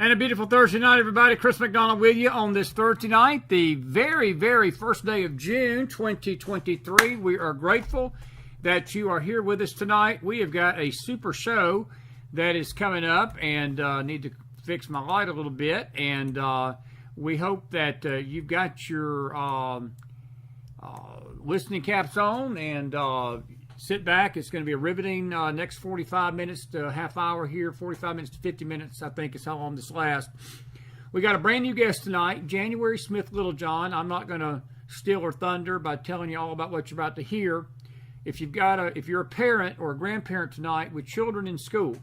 And a beautiful Thursday night, everybody. Chris McDonald with you on this Thursday night, the very, very first day of June 2023. We are grateful that you are here with us tonight. We have got a super show that is coming up, and need to fix my light a little bit. And we hope that you've got your listening caps on and sit back. It's going to be a riveting next 45 minutes to a half hour here, 45 minutes to 50 minutes, I think is how long this lasts. We got a brand new guest tonight, January Smith Littlejohn. I'm not going to steal her thunder by telling you all about what you're about to hear. If you're a parent or a grandparent tonight with children in school,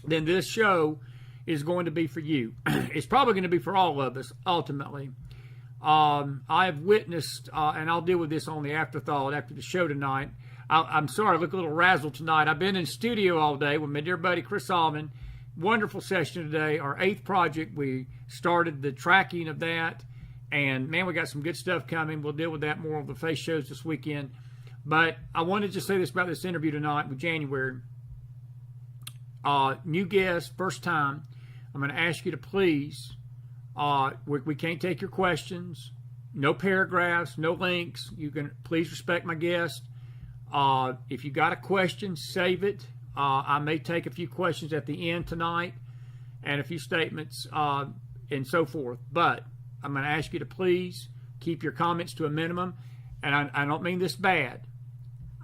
then this show is going to be for you. It's probably going to be for all of us, ultimately. I've witnessed, and I'll deal with this on the afterthought after the show tonight. I'm sorry, I look a little razzled tonight. I've been in studio all day with my dear buddy Chris Allman, wonderful session today. Our 8th project, we started the tracking of that. And man, we got some good stuff coming. We'll deal with that more on the face shows this weekend. But I wanted to say this about this interview tonight with January. New guest, first time. I'm going to ask you to please, we can't take your questions. No paragraphs, no links. You can please respect my guest. If you got a question, save it. I may take a few questions at the end tonight and a few statements and so forth. But I'm going to ask you to please keep your comments to a minimum. And I don't mean this bad.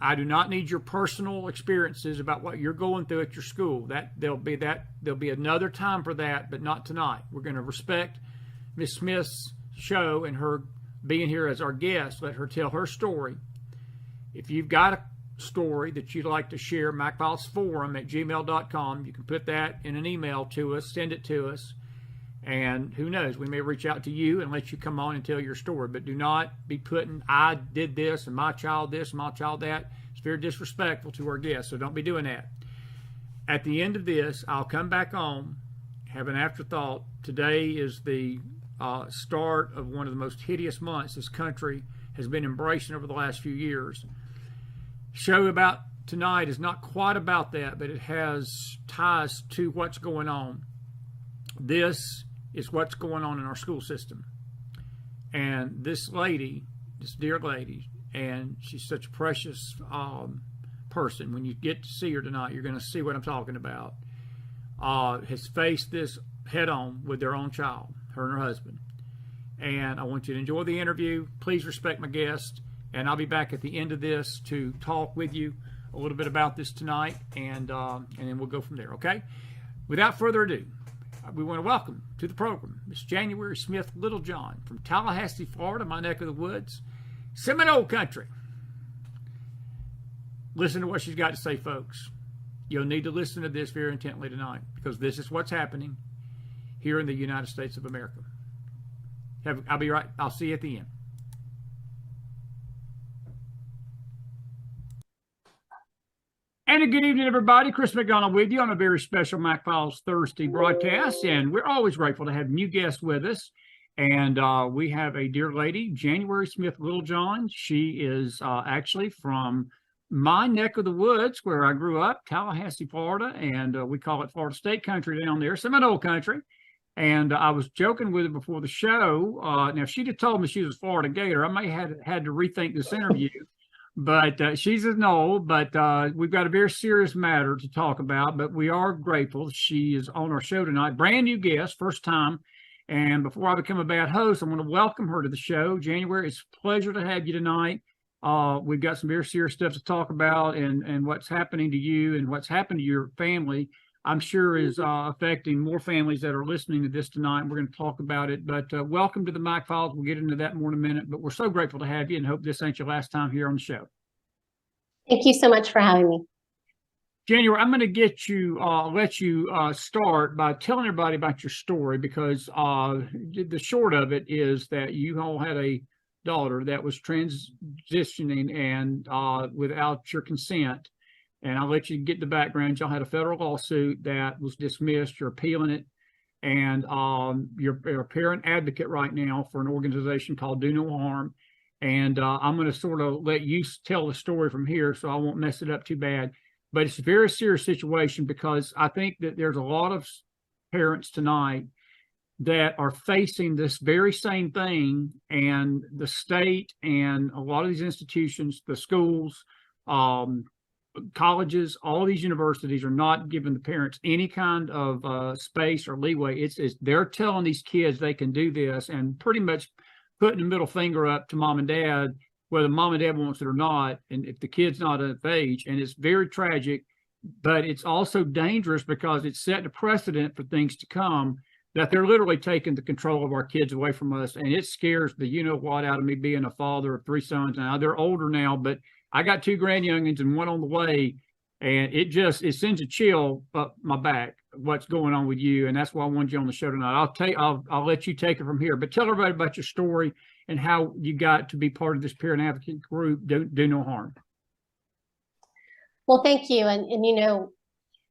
I do not need your personal experiences about what you're going through at your school. There'll be another time for that, but not tonight. We're going to respect Miss Smith's show and her being here as our guest. Let her tell her story. If you've got a story that you'd like to share, McFilesForum@gmail.com. You can put that in an email to us, send it to us, and who knows, we may reach out to you and let you come on and tell your story. But do not be putting, I did this and my child this and my child that. It's very disrespectful to our guests, so don't be doing that. At the end of this, I'll come back on, have an afterthought. Today is the start of one of the most hideous months this country has been embracing over the last few years. Show about tonight is not quite about that, but it has ties to what's going on. This is what's going on in our school system. And this lady, this dear lady, and she's such a precious person. When you get to see her tonight, you're going to see what I'm talking about. Has faced this head on with their own child, her and her husband. And I want you to enjoy the interview. Please respect my guest. And I'll be back at the end of this to talk with you a little bit about this tonight. And then we'll go from there, okay? Without further ado, we want to welcome to the program Miss January Smith Littlejohn from Tallahassee, Florida, my neck of the woods, Seminole country. Listen to what she's got to say, folks. You'll need to listen to this very intently tonight because this is what's happening here in the United States of America. I'll be right. I'll see you at the end. And a good evening, everybody. Chris McDonald with you on a very special McFiles Thursday broadcast. And we're always grateful to have new guests with us. And we have a dear lady, January Smith Littlejohn. She is actually from my neck of the woods where I grew up, Tallahassee, Florida. And we call it Florida State Country down there, Seminole country. And I was joking with her before the show. Now, if she'd have told me she was a Florida Gator, I may have had to rethink this interview. But she's a no, but we've got a very serious matter to talk about, but we are grateful. She is on our show tonight. Brand new guest, first time. And before I become a bad host, I want to welcome her to the show. January, it's a pleasure to have you tonight. We've got some very serious stuff to talk about and what's happening to you and what's happened to your family, I'm sure is affecting more families that are listening to this tonight. We're going to talk about it, but welcome to the McFiles. We'll get into that more in a minute, but we're so grateful to have you and hope this ain't your last time here on the show. Thank you so much for having me. January, I'm going to get you, let you start by telling everybody about your story because the short of it is that you all had a daughter that was transitioning and without your consent. And I'll let you get the background. Y'all had a federal lawsuit that was dismissed. You're appealing it. And you're a parent advocate right now for an organization called Do No Harm. And I'm going to sort of let you tell the story from here so I won't mess it up too bad. But it's a very serious situation because I think that there's a lot of parents tonight that are facing this very same thing. And the state and a lot of these institutions, the schools, colleges, all these universities are not giving the parents any kind of space or leeway. It's they're telling these kids they can do this and pretty much putting the middle finger up to mom and dad, whether mom and dad wants it or not, and if the kid's not of age. And it's very tragic, but it's also dangerous because it's setting a precedent for things to come that they're literally taking the control of our kids away from us. And it scares the you-know-what out of me being a father of 3 sons. Now, they're older now, but I got 2 grand youngins and 1 on the way, and it sends a chill up my back, what's going on with you. And that's why I wanted you on the show tonight. I'll let you take it from here, but tell everybody about your story and how you got to be part of this parent advocate group, Do No Harm. Well, thank you. And you know,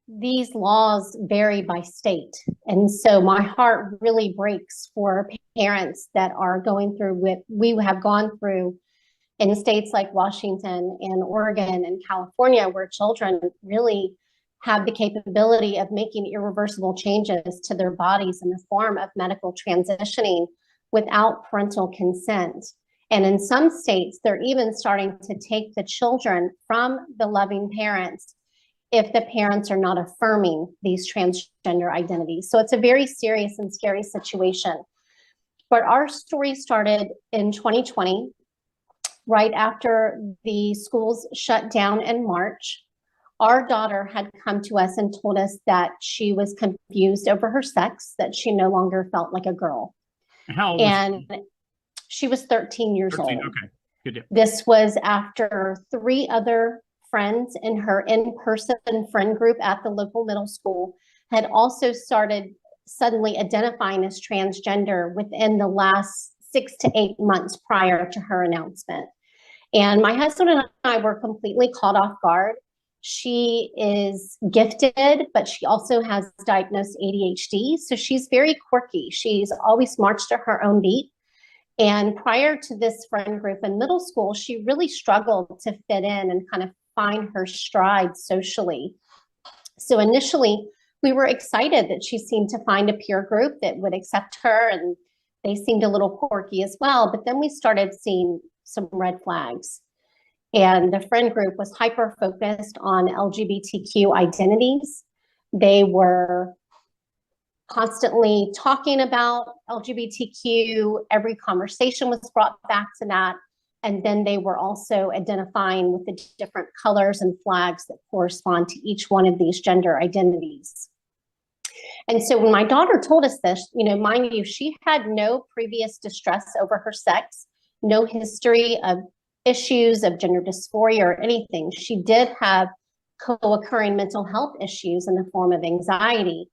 these laws vary by state. And so my heart really breaks for parents that are going through what we have gone through in states like Washington and Oregon and California, where children really have the capability of making irreversible changes to their bodies in the form of medical transitioning without parental consent. And in some states, they're even starting to take the children from the loving parents if the parents are not affirming these transgender identities. So it's a very serious and scary situation. But our story started in 2020, right after the schools shut down in March. Our daughter had come to us and told us that she was confused over her sex, that she no longer felt like a girl. How old was she was 13 years 13, old. okay. Good deal. This was after 3 other friends in her in-person friend group at the local middle school had also started suddenly identifying as transgender within the last 6 to 8 months prior to her announcement. And my husband and I were completely caught off guard. She is gifted, but she also has diagnosed ADHD. So she's very quirky. She's always marched to her own beat. And prior to this friend group in middle school, she really struggled to fit in and kind of find her stride socially. So initially, we were excited that she seemed to find a peer group that would accept her, and they seemed a little quirky as well. But then we started seeing some red flags. And the friend group was hyper-focused on LGBTQ identities. They were constantly talking about LGBTQ. Every conversation was brought back to that. And then they were also identifying with the different colors and flags that correspond to each one of these gender identities. And so when my daughter told us this, mind you, she had no previous distress over her sex, no history of issues of gender dysphoria or anything. She did have co-occurring mental health issues in the form of anxiety.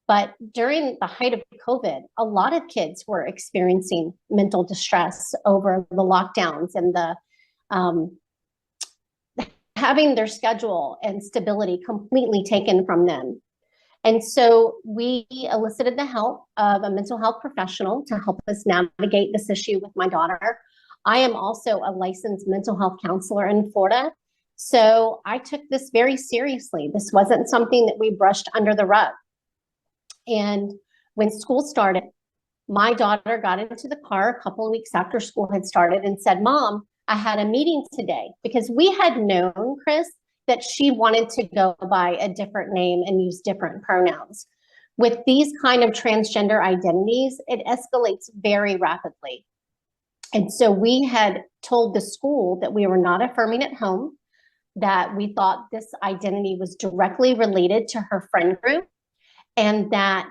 But during the height of COVID, a lot of kids were experiencing mental distress over the lockdowns and the having their schedule and stability completely taken from them. And so we elicited the help of a mental health professional to help us navigate this issue with my daughter. I am also a licensed mental health counselor in Florida. So I took this very seriously. This wasn't something that we brushed under the rug. And when school started, my daughter got into the car a couple of weeks after school had started and said, "Mom, I had a meeting today," because we had known, Chris, that she wanted to go by a different name and use different pronouns. With these kind of transgender identities, it escalates very rapidly. And so we had told the school that we were not affirming at home, that we thought this identity was directly related to her friend group, and that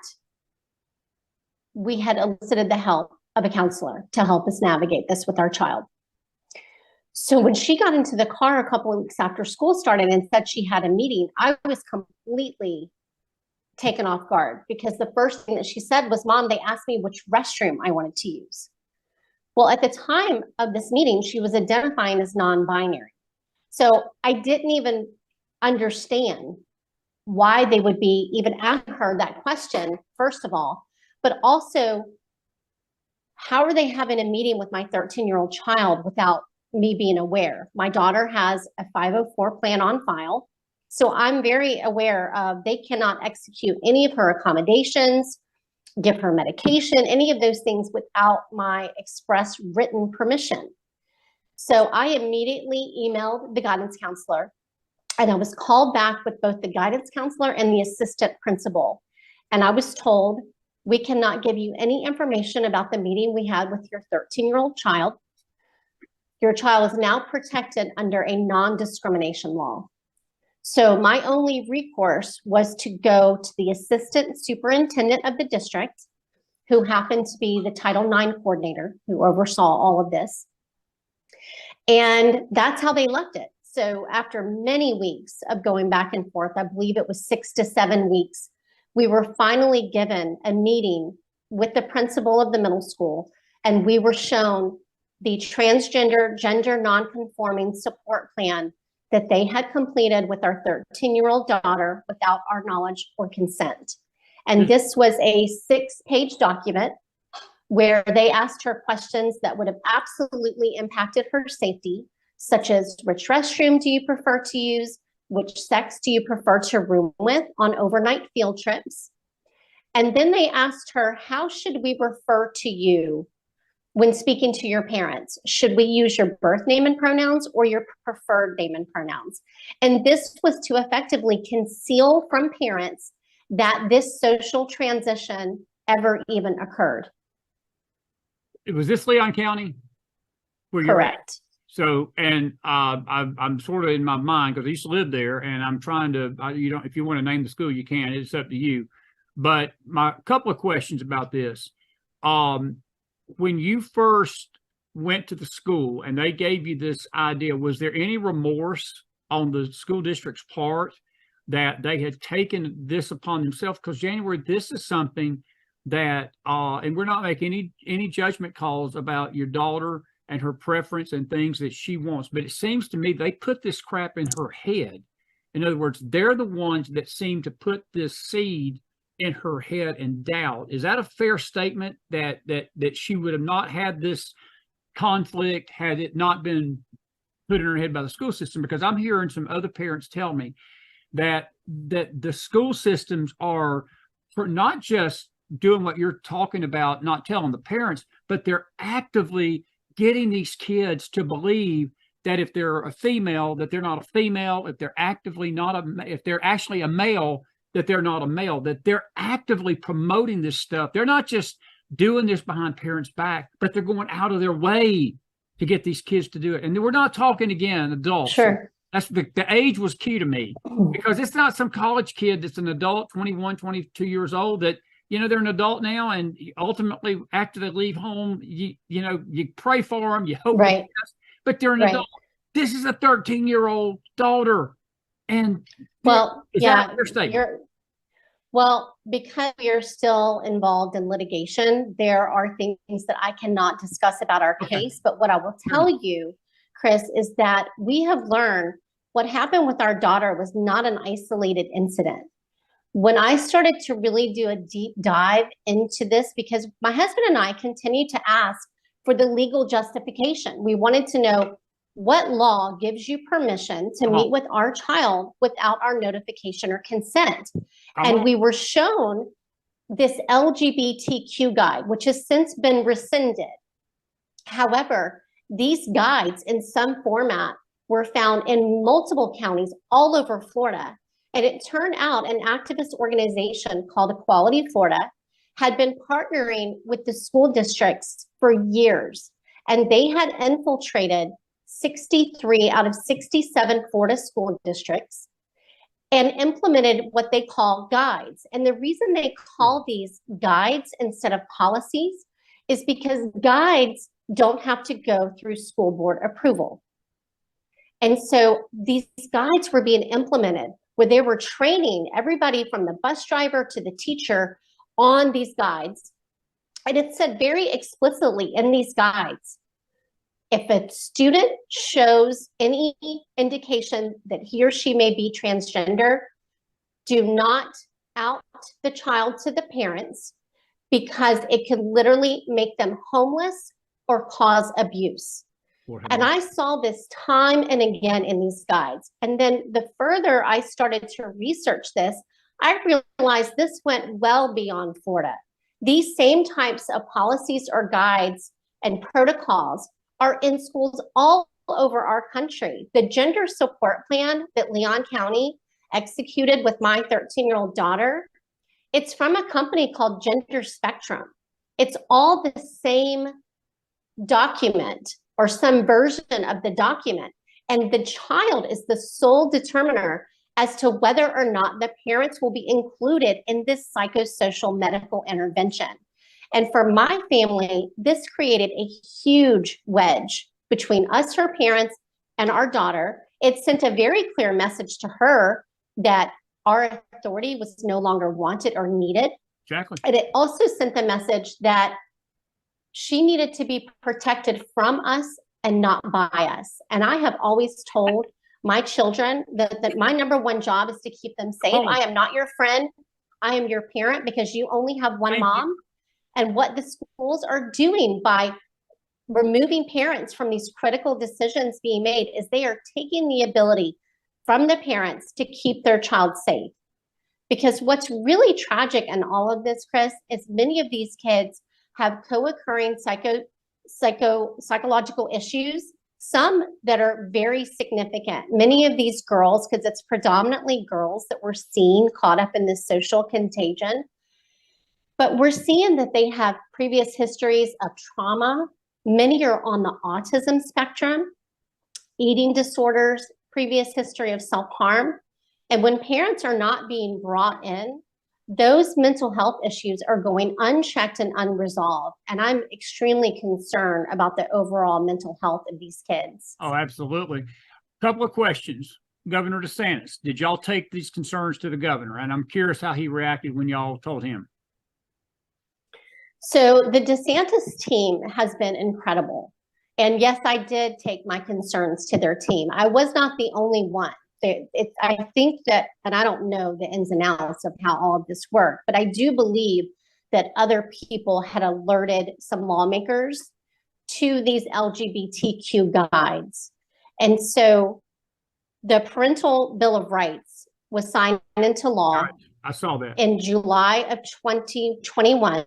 we had elicited the help of a counselor to help us navigate this with our child. So when she got into the car a couple of weeks after school started and said she had a meeting, I was completely taken off guard, because the first thing that she said was, "Mom, they asked me which restroom I wanted to use." Well, at the time of this meeting, she was identifying as non-binary. So I didn't even understand why they would be even asking her that question, first of all, but also, how are they having a meeting with my 13-year-old child without me being aware? My daughter has a 504 plan on file, so I'm very aware of they cannot execute any of her accommodations, give her medication, any of those things without my express written permission. So I immediately emailed the guidance counselor, and I was called back with both the guidance counselor and the assistant principal. And I was told, "We cannot give you any information about the meeting we had with your 13-year-old child. Your child is now protected under a non-discrimination law." So my only recourse was to go to the assistant superintendent of the district, who happened to be the Title IX coordinator who oversaw all of this. And that's how they left it. So after many weeks of going back and forth, I believe it was 6 to 7 weeks, we were finally given a meeting with the principal of the middle school, and we were shown the transgender, gender nonconforming support plan that they had completed with our 13-year-old daughter without our knowledge or consent. And this was a 6-page document where they asked her questions that would have absolutely impacted her safety, such as which restroom do you prefer to use? Which sex do you prefer to room with on overnight field trips? And then they asked her, how should we refer to you when speaking to your parents? Should we use your birth name and pronouns or your preferred name and pronouns? And this was to effectively conceal from parents that this social transition ever even occurred. Was this Leon County? Correct. So, and I'm sort of in my mind, because I used to live there, and I'm trying to, if you want to name the school, you can. It's up to you. But my couple of questions about this. When you first went to the school and they gave you this idea, was there any remorse on the school district's part that they had taken this upon themselves? Because January, this is something that, and we're not making any judgment calls about your daughter and her preference and things that she wants, but it seems to me they put this crap in her head. In other words, they're the ones that seem to put this seed in her head and doubt. Is that a fair statement that she would have not had this conflict had it not been put in her head by the school system? Because I'm hearing some other parents tell me that the school systems are for not just doing what you're talking about, not telling the parents, but they're actively getting these kids to believe that if they're a female, that they're not a female, if they're actively not if they're actually a male, that they're not a male, that they're actively promoting this stuff. They're not just doing this behind parents' back, but they're going out of their way to get these kids to do it. And we're not talking, again, adults. Sure. That's the age was key to me, because it's not some college kid that's an adult, 21, 22 years old, that, they're an adult now, and ultimately after they leave home, you pray for them, you hope, right. But they're an adult. This is a 13-year-old daughter. And well, yeah, well, because we are still involved in litigation, there are things that I cannot discuss about our case. But what I will tell you, Chris, is that we have learned what happened with our daughter was not an isolated incident. When I started to really do a deep dive into this, because my husband and I continued to ask for the legal justification. We wanted to know what law gives you permission to meet with our child without our notification or consent. And we were shown this LGBTQ guide, which has since been rescinded. However, these guides in some format were found in multiple counties all over Florida. And it turned out an activist organization called Equality Florida had been partnering with the school districts for years. And they had infiltrated 63 out of 67 Florida school districts and implemented what they call guides. And the reason they call these guides instead of policies is because guides don't have to go through school board approval. And so these guides were being implemented where they were training everybody from the bus driver to the teacher on these guides. And it said very explicitly in these guides, if a student shows any indication that he or she may be transgender, do not out the child to the parents, because it could literally make them homeless or cause abuse. And I saw this time and again in these guides. And then the further I started to research this, I realized this went well beyond Florida. These same types of policies or guides and protocols are in schools all over our country. The gender support plan that Leon County executed with my 13-year-old daughter, it's from a company called Gender Spectrum. It's all the same document or some version of the document. And the child is the sole determiner as to whether or not the parents will be included in this psychosocial medical intervention. And for my family, this created a huge wedge between us, her parents, and our daughter. It sent a very clear message to her that our authority was no longer wanted or needed. Exactly. And it also sent the message that she needed to be protected from us and not by us. And I have always told my children, that my number one job is to keep them safe. I am not your friend. I am your parent because you only have one mom. And what the schools are doing by removing parents from these critical decisions being made is they are taking the ability from the parents to keep their child safe. Because what's really tragic in all of this, Chris, is many of these kids have co-occurring psychological issues, some that are very significant. Many of these girls, because it's predominantly girls that we're seeing caught up in this social contagion, but we're seeing that they have previous histories of trauma. Many are on the autism spectrum, eating disorders, previous history of self-harm. And when parents are not being brought in, those mental health issues are going unchecked and unresolved. And I'm extremely concerned about the overall mental health of these kids. Oh, absolutely. A couple of questions. Governor DeSantis, did y'all take these concerns to the governor? And I'm curious how he reacted when y'all told him. So the DeSantis team has been incredible. And yes, I did take my concerns to their team. I was not the only one. I think that, and I don't know the ins and outs of how all of this worked, but I do believe that other people had alerted some lawmakers to these LGBTQ guides. And so the Parental Bill of Rights was signed into law. Right. I saw that in July of 2021.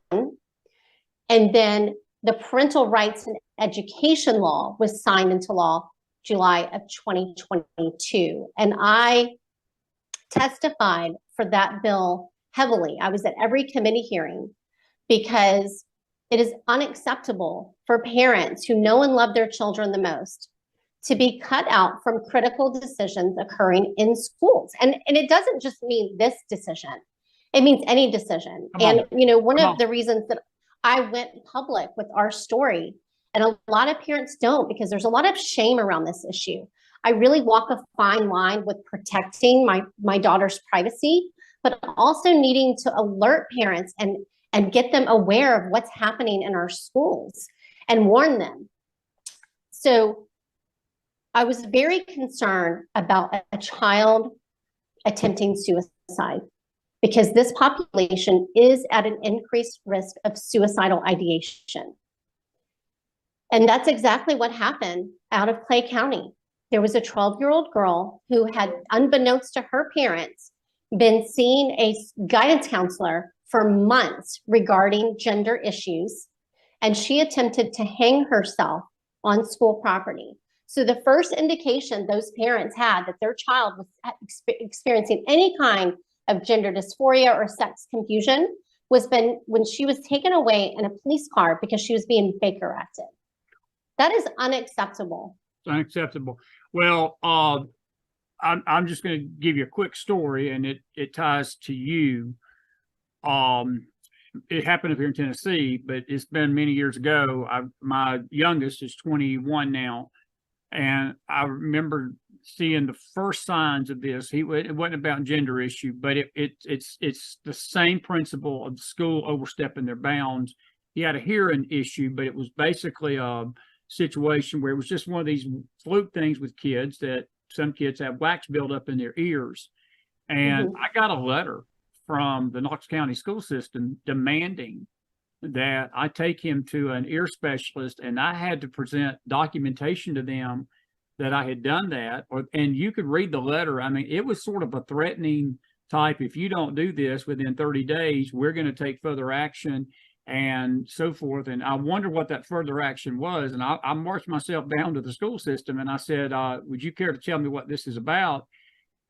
And then the Parental Rights and Education Law was signed into law July of 2022. And I testified for that bill heavily. I was at every committee hearing because it is unacceptable for parents who know and love their children the most to be cut out from critical decisions occurring in schools. And it doesn't just mean this decision. It means any decision. And, you know, one of the reasons that I went public with our story, and a lot of parents don't, because there's a lot of shame around this issue. I really walk a fine line with protecting my daughter's privacy, but also needing to alert parents and get them aware of what's happening in our schools and warn them. So I was very concerned about a child attempting suicide, because this population is at an increased risk of suicidal ideation. And that's exactly what happened out of Clay County. There was a 12-year-old girl who had, unbeknownst to her parents, been seeing a guidance counselor for months regarding gender issues, and she attempted to hang herself on school property. So the first indication those parents had that their child was experiencing any kind of gender dysphoria or sex confusion was when she was taken away in a police car because she was being Baker acted. That is unacceptable. It's unacceptable. Well, I'm just going to give you a quick story, and it ties to you. It happened up here in Tennessee, but it's been many years ago. My youngest is 21 now, and I remember seeing the first signs of this. It wasn't about gender issue, but it's the same principle of the school overstepping their bounds. He had a hearing issue, but it was basically a situation where it was just one of these fluke things with kids, that some kids have wax buildup in their ears. And I got a letter from the Knox County school system demanding that I take him to an ear specialist, and I had to present documentation to them that I had done that. And you could read the letter. I mean, it was sort of a threatening type. If you don't do this within 30 days, we're going to take further action and so forth. And I wonder what that further action was. And I marched myself down to the school system and I said, would you care to tell me what this is about?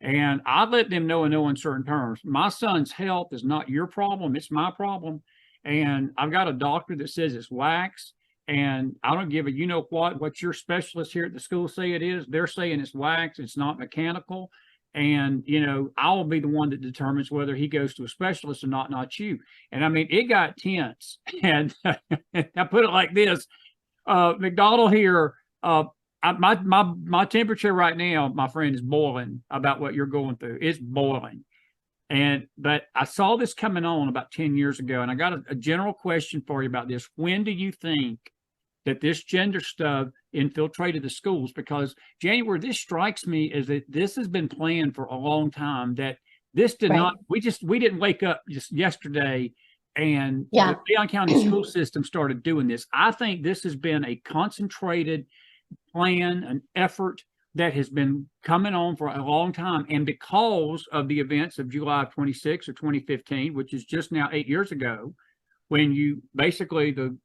And I let them know in no uncertain terms, my son's health is not your problem, it's my problem. And I've got a doctor that says it's wax, and I don't give a you know what your specialists here at the school say it is. They're saying it's wax, it's not mechanical. And, you know, I'll be the one that determines whether he goes to a specialist or not you. And I mean, it got tense. And I put it like this, McDonald here, my temperature right now, my friend, is boiling about what you're going through. It's boiling. But I saw this coming on about 10 years ago, and I got a general question for you about this. When do you think that this gender stuff infiltrated the schools, because January, this strikes me as that this has been planned for a long time, that this did not, we didn't wake up just yesterday and the Leon County school system started doing this. I think this has been a concentrated plan, an effort that has been coming on for a long time. And because of the events of July 26 of 2015, which is just now 8 years ago, when you basically, the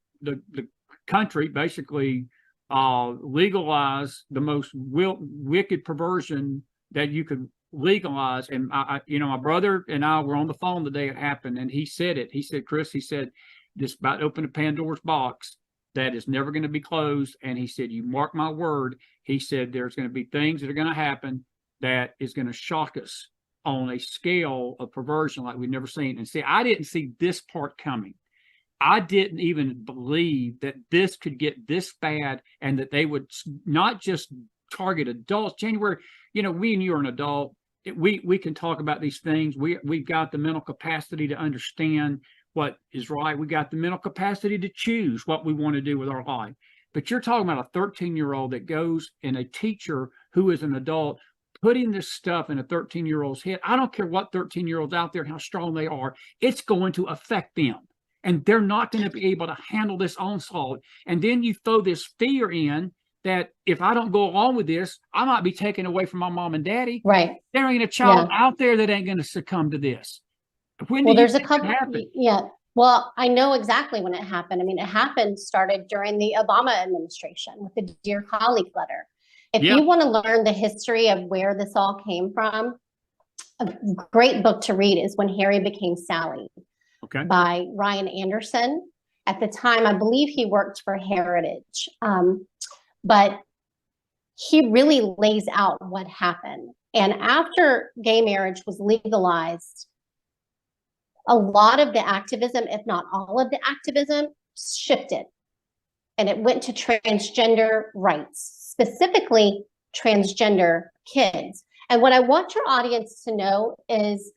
country basically legalized the most wicked perversion that you could legalize. And my brother and I were on the phone the day it happened, and he said it. He said, Chris, he said, this about to open a Pandora's box that is never going to be closed. And he said, you mark my word. He said, there's going to be things that are going to happen that is going to shock us on a scale of perversion like we've never seen. And see, I didn't see this part coming. I didn't even believe that this could get this bad, and that they would not just target adults. January, we and you are an adult. We can talk about these things. We've got the mental capacity to understand what is right. We got the mental capacity to choose what we want to do with our life. But you're talking about a 13-year-old that goes, and a teacher who is an adult putting this stuff in a 13-year-old's head. I don't care what 13-year-olds out there and how strong they are. It's going to affect them. And they're not going to be able to handle this onslaught. And then you throw this fear in that if I don't go along with this, I might be taken away from my mom and daddy. Right. There ain't a child out there that ain't going to succumb to this. Well, there's a couple. Yeah. Well, I know exactly when it happened. I mean, started during the Obama administration with the Dear Colleague letter. If you want to learn the history of where this all came from, a great book to read is When Harry Became Sally. By Ryan Anderson. At the time, I believe he worked for Heritage, but he really lays out what happened. And after gay marriage was legalized, a lot of the activism, if not all of the activism, shifted. And it went to transgender rights, specifically transgender kids. And what I want your audience to know is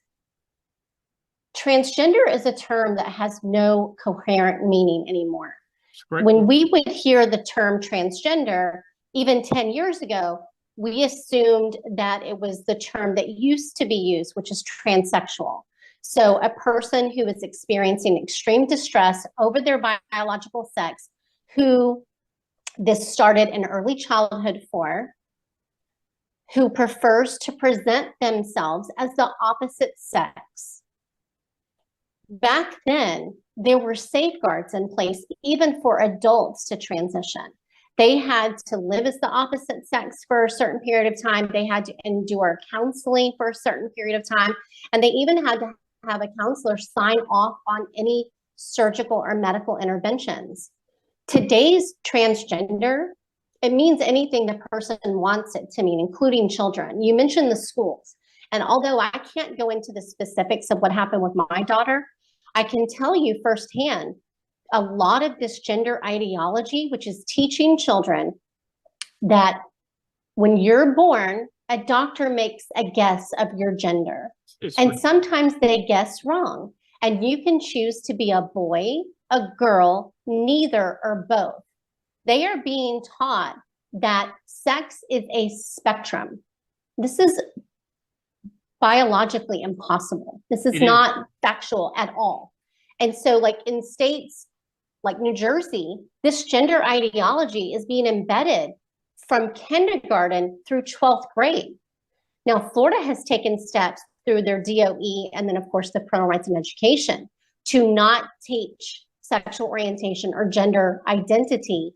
transgender is a term that has no coherent meaning anymore. When we would hear the term transgender, even 10 years ago, we assumed that it was the term that used to be used, which is transsexual. So a person who is experiencing extreme distress over their biological sex, who this started in early childhood for, who prefers to present themselves as the opposite sex. Back then, there were safeguards in place even for adults to transition. They had to live as the opposite sex for a certain period of time. They had to endure counseling for a certain period of time. And they even had to have a counselor sign off on any surgical or medical interventions. Today's transgender, it means anything the person wants it to mean, including children. You mentioned the schools. And although I can't go into the specifics of what happened with my daughter, I can tell you firsthand, a lot of this gender ideology, which is teaching children that when you're born, a doctor makes a guess of your gender. And sometimes they guess wrong. And you can choose to be a boy, a girl, neither or both. They are being taught that sex is a spectrum. This is biologically impossible. This is not factual at all. And so like in states like New Jersey, this gender ideology is being embedded from kindergarten through 12th grade. Now, Florida has taken steps through their DOE and then of course the Parental Rights and Education to not teach sexual orientation or gender identity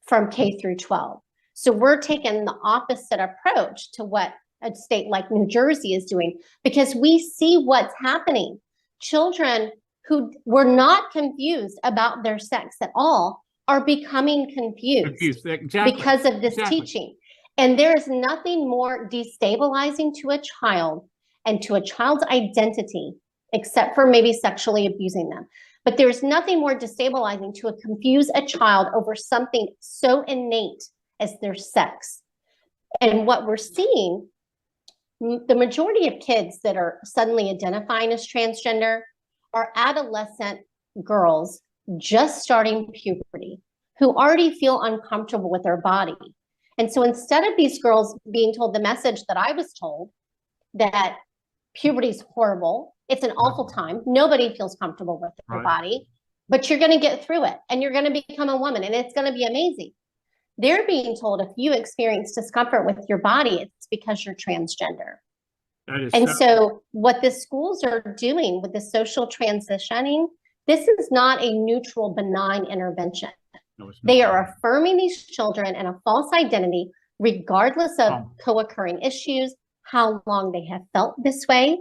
from K through 12. So we're taking the opposite approach to what a state like New Jersey is doing, because we see what's happening. Children who were not confused about their sex at all are becoming confused because of this teaching. And there is nothing more destabilizing to a child and to a child's identity, except for maybe sexually abusing them. But there's nothing more destabilizing to confuse a child over something so innate as their sex. And what we're seeing, the majority of kids that are suddenly identifying as transgender are adolescent girls just starting puberty who already feel uncomfortable with their body. And so instead of these girls being told the message that I was told, that puberty is horrible, it's an awful time, nobody feels comfortable with their body, but you're going to get through it and you're going to become a woman and it's going to be amazing. They're being told if you experience discomfort with your body, it's because you're transgender. And so what the schools are doing with the social transitioning, this is not a neutral, benign intervention. No, they are affirming these children in a false identity, regardless of co-occurring issues, how long they have felt this way.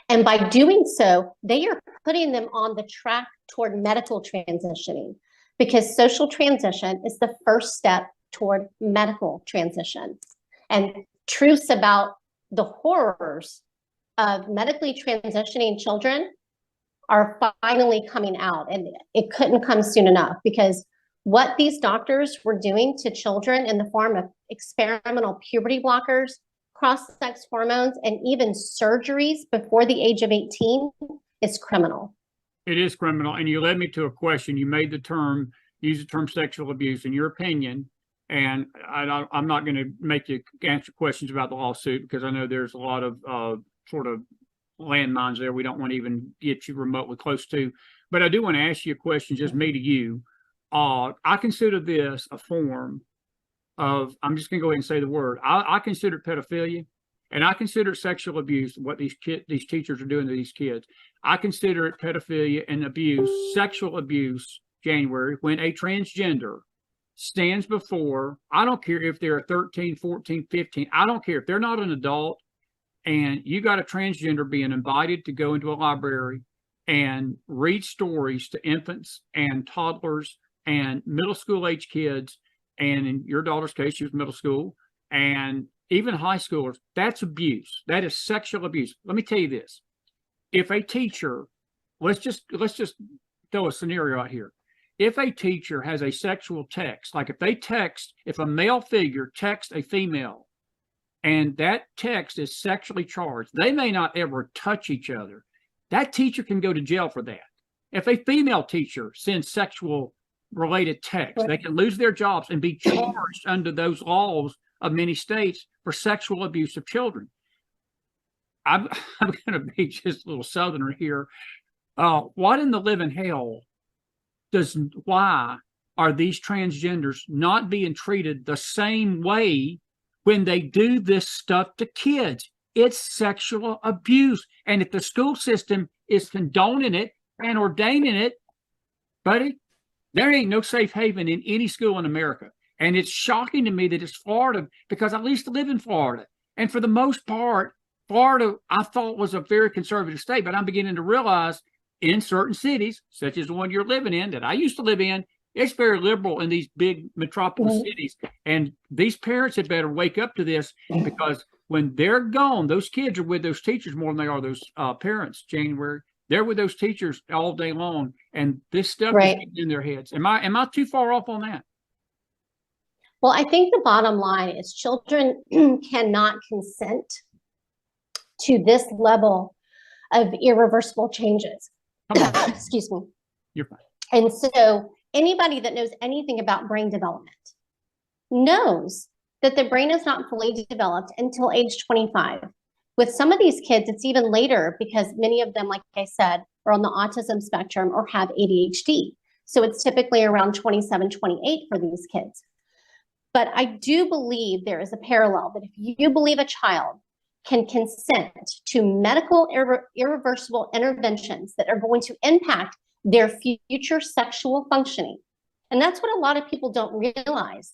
And by doing so, they are putting them on the track toward medical transitioning, because social transition is the first step toward medical transition. And truths about the horrors of medically transitioning children are finally coming out, and it couldn't come soon enough, because what these doctors were doing to children in the form of experimental puberty blockers, cross-sex hormones, and even surgeries before the age of 18 is criminal. It is criminal. And you led me to a question. You made use the term sexual abuse. In your opinion, and I'm not going to make you answer questions about the lawsuit, because I know there's a lot of sort of landmines there we don't want to even get you remotely close to. But I do want to ask you a question, just me to you. I consider this a form of, I'm just going to go ahead and say the word. I consider it pedophilia, and I consider it sexual abuse, what these teachers are doing to these kids. I consider it pedophilia and abuse, sexual abuse, January, when a transgender stands before, I don't care if they're 13, 14, 15, I don't care if they're not an adult, and you got a transgender being invited to go into a library and read stories to infants and toddlers and middle school age kids, and in your daughter's case, she was middle school, and even high schoolers. That's abuse. That is sexual abuse. Let me tell you this. If a teacher, let's just throw a scenario out here. If a teacher has a sexual text, like if a male figure texts a female, and that text is sexually charged, they may not ever touch each other. That teacher can go to jail for that. If a female teacher sends sexual related text, they can lose their jobs and be charged under those laws of many states for sexual abuse of children. I'm going to be just a little southerner here. What in the living hell why are these transgenders not being treated the same way when they do this stuff to kids? It's sexual abuse. And if the school system is condoning it and ordaining it, buddy, there ain't no safe haven in any school in America. And it's shocking to me that it's Florida, because I used to live in Florida. And for the most part, Florida, I thought, was a very conservative state, but I'm beginning to realize in certain cities, such as the one you're living in, that I used to live in, it's very liberal in these big metropolis cities. And these parents had better wake up to this, because when they're gone, those kids are with those teachers more than they are those parents, January. They're with those teachers all day long, and this stuff is getting in their heads. Am I too far off on that? Well, I think the bottom line is children cannot consent to this level of irreversible changes. Excuse me. You're fine. And so anybody that knows anything about brain development knows that the brain is not fully developed until age 25. With some of these kids, it's even later, because many of them, like I said, are on the autism spectrum or have ADHD. So it's typically around 27, 28 for these kids. But I do believe there is a parallel that if you believe a child can consent to medical irreversible interventions that are going to impact their future sexual functioning, and that's what a lot of people don't realize,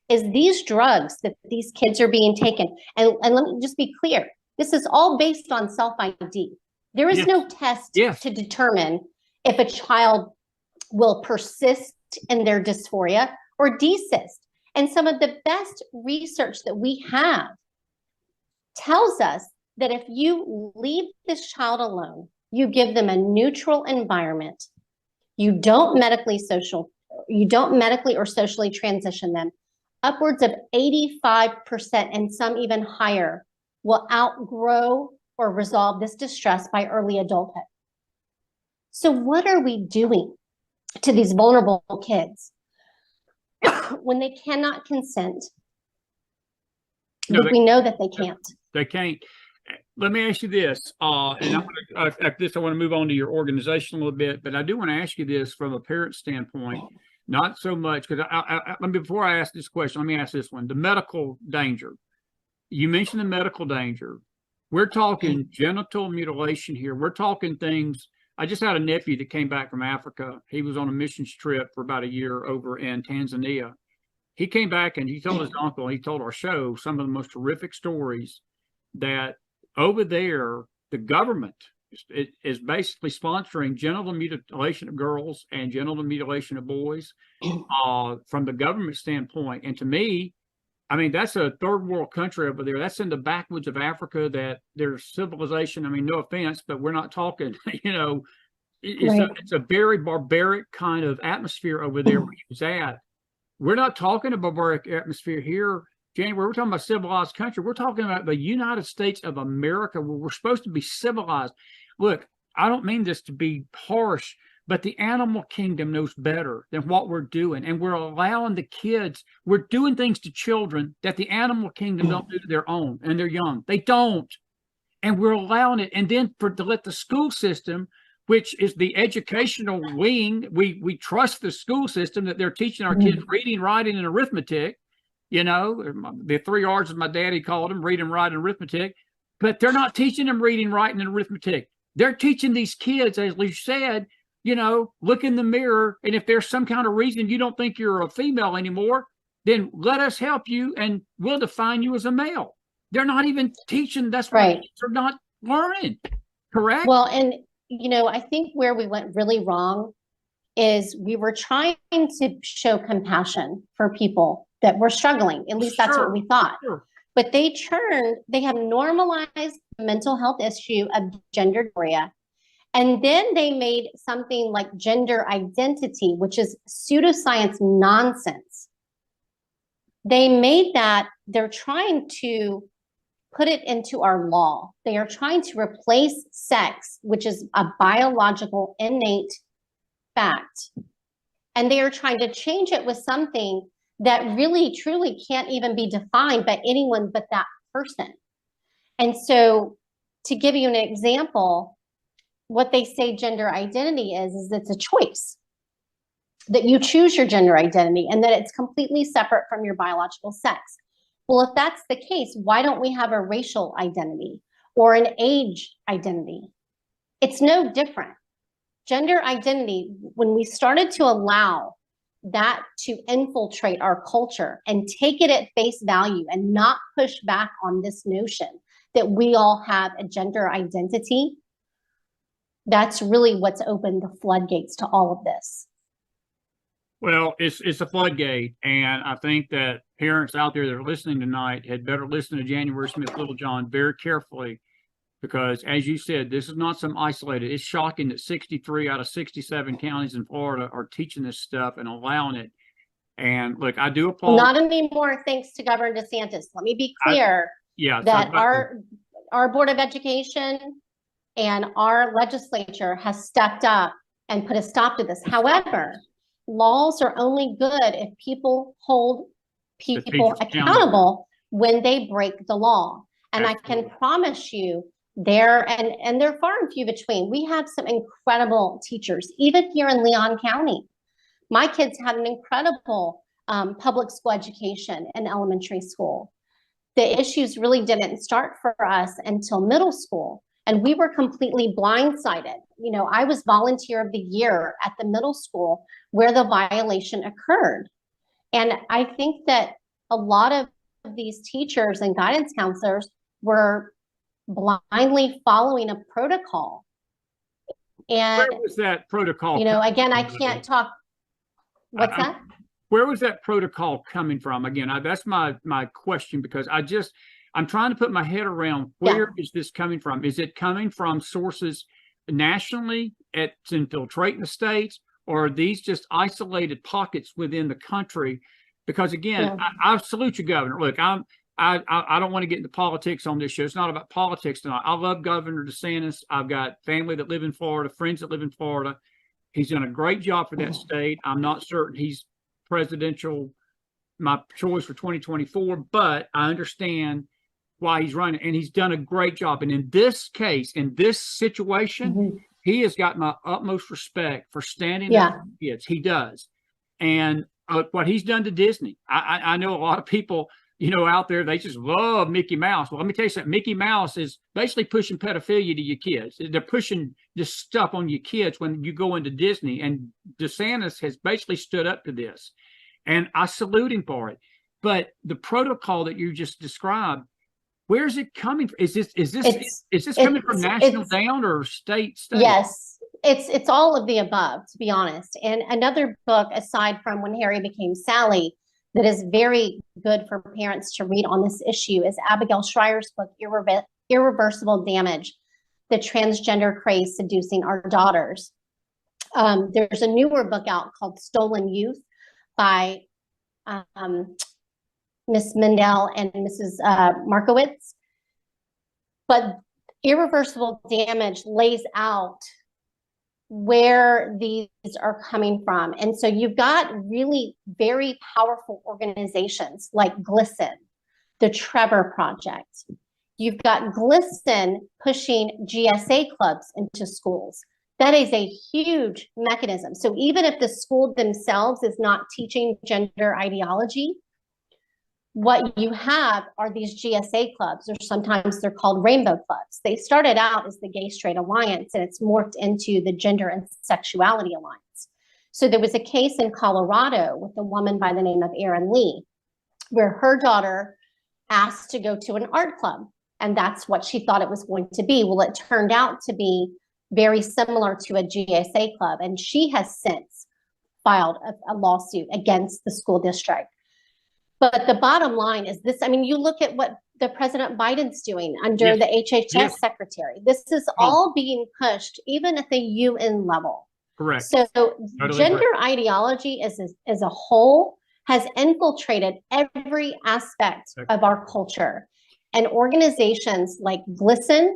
is these drugs that these kids are being taken. And let me just be clear, this is all based on self-ID. There is no test to determine if a child will persist in their dysphoria or desist. And some of the best research that we have tells us that if you leave this child alone, you give them a neutral environment, you don't medically or socially transition them, upwards of 85% and some even higher will outgrow or resolve this distress by early adulthood. So what are we doing? to these vulnerable kids when they cannot consent. No, We know that they can't. They can't. Let me ask you this, and after this, I want to move on to your organization a little bit, but I do want to ask you this from a parent standpoint, not so much, because before I ask this question, let me ask this one. The medical danger. You mentioned the medical danger. We're talking genital mutilation here. We're talking things. I just had a nephew that came back from Africa. He was on a missions trip for about a year over in Tanzania. He came back and he told his uncle, he told our show some of the most horrific stories that over there, the government is basically sponsoring genital mutilation of girls and genital mutilation of boys from the government standpoint. And to me, I mean, that's a third world country over there. That's in the backwoods of Africa that there's civilization. I mean, no offense, but we're not talking, it's a very barbaric kind of atmosphere over there where he was at. We're not talking a barbaric atmosphere here, January. We're talking about civilized country. We're talking about the United States of America, where we're supposed to be civilized. Look, I don't mean this to be harsh, but the animal kingdom knows better than what we're doing. And we're allowing the kids, we're doing things to children that the animal kingdom don't do to their own, and they're young. They don't. And we're allowing it. And then to let the school system, which is the educational wing, we trust the school system that they're teaching our kids reading, writing, and arithmetic. The 3 R's, as my daddy called them, reading, writing, arithmetic. But they're not teaching them reading, writing, and arithmetic. They're teaching these kids, as you said, look in the mirror. And if there's some kind of reason you don't think you're a female anymore, then let us help you and we'll define you as a male. They're not even teaching. That's right. They're not learning. Correct? Well, and, I think where we went really wrong is we were trying to show compassion for people that were struggling. At least that's what we thought. Sure. But they have normalized the mental health issue of gender dysphoria. And then they made something like gender identity, which is pseudoscience nonsense. They made that, they're trying to put it into our law. They are trying to replace sex, which is a biological innate fact. And they are trying to change it with something that really, truly can't even be defined by anyone but that person. And so to give you an example, what they say gender identity is it's a choice, that you choose your gender identity and that it's completely separate from your biological sex. Well, if that's the case, why don't we have a racial identity or an age identity? It's no different. Gender identity, when we started to allow that to infiltrate our culture and take it at face value and not push back on this notion that we all have a gender identity, that's really what's opened the floodgates to all of this. Well, it's a floodgate, and I think that parents out there that are listening tonight had better listen to January Smith Littlejohn very carefully, because as you said, this is not some isolated. It's shocking that 63 out of 67 counties in Florida are teaching this stuff and allowing it. And look, I do applaud. Not anymore, thanks to Governor DeSantis. Let me be clear that our Board of Education and our legislature has stepped up and put a stop to this. However, laws are only good if people hold people accountable when they break the law. And absolutely. I can promise you they're far and few between. We have some incredible teachers, even here in Leon County. My kids had an incredible public school education in elementary school. The issues really didn't start for us until middle school. And we were completely blindsided. I was volunteer of the year at the middle school where the violation occurred. And I think that a lot of these teachers and guidance counselors were blindly following a protocol. And where was that protocol? Again, I can't talk. What's that? Where was that protocol coming from? Again, that's my question, because I'm trying to put my head around where is this coming from? Is it coming from sources nationally it's infiltrating the states, or are these just isolated pockets within the country? Because again, I salute you, Governor. Look, I don't want to get into politics on this show. It's not about politics tonight. I love Governor DeSantis. I've got family that live in Florida, friends that live in Florida. He's done a great job for that state. I'm not certain he's presidential, my choice for 2024, but I understand why he's running, and he's done a great job. And in this case, in this situation, he has got my utmost respect for standing up for kids. He does. And what he's done to Disney, I know a lot of people, out there, they just love Mickey Mouse. Well, let me tell you something. Mickey Mouse is basically pushing pedophilia to your kids. They're pushing this stuff on your kids when you go into Disney. And DeSantis has basically stood up to this. And I salute him for it. But the protocol that you just described, where is it coming from? Is this coming from national down or state? Yes, it's all of the above, to be honest. And another book, aside from When Harry Became Sally, that is very good for parents to read on this issue is Abigail Schreier's book, Irreversible Damage: The Transgender Craze Seducing Our Daughters. There's a newer book out called Stolen Youth by Miss Mendel and Mrs. Markowitz. But Irreversible Damage lays out where these are coming from. And so you've got really very powerful organizations like GLSEN, the Trevor Project. You've got GLSEN pushing GSA clubs into schools. That is a huge mechanism. So even if the school themselves is not teaching gender ideology, what you have are these GSA clubs, or sometimes they're called rainbow clubs. They started out as the Gay Straight Alliance, and it's morphed into the Gender and Sexuality Alliance. So there was a case in Colorado with a woman by the name of Erin Lee, where her daughter asked to go to an art club, and that's what she thought it was going to be. Well, it turned out to be very similar to a GSA club, and she has since filed a lawsuit against the school district. But the bottom line is this. I mean, you look at what the President Biden's doing under the HHS secretary. This is all being pushed even at the UN level. Correct. So gender ideology as a whole has infiltrated every aspect of our culture. And organizations like GLSEN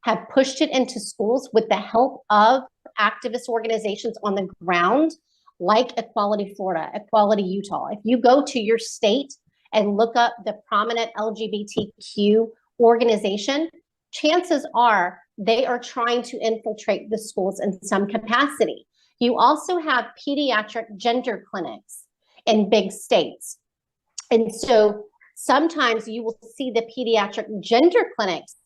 have pushed it into schools with the help of activist organizations on the ground, like Equality Florida, Equality Utah. If you go to your state and look up the prominent LGBTQ organization, chances are they are trying to infiltrate the schools in some capacity. You also have pediatric gender clinics in big states. And so sometimes you will see the pediatric gender clinics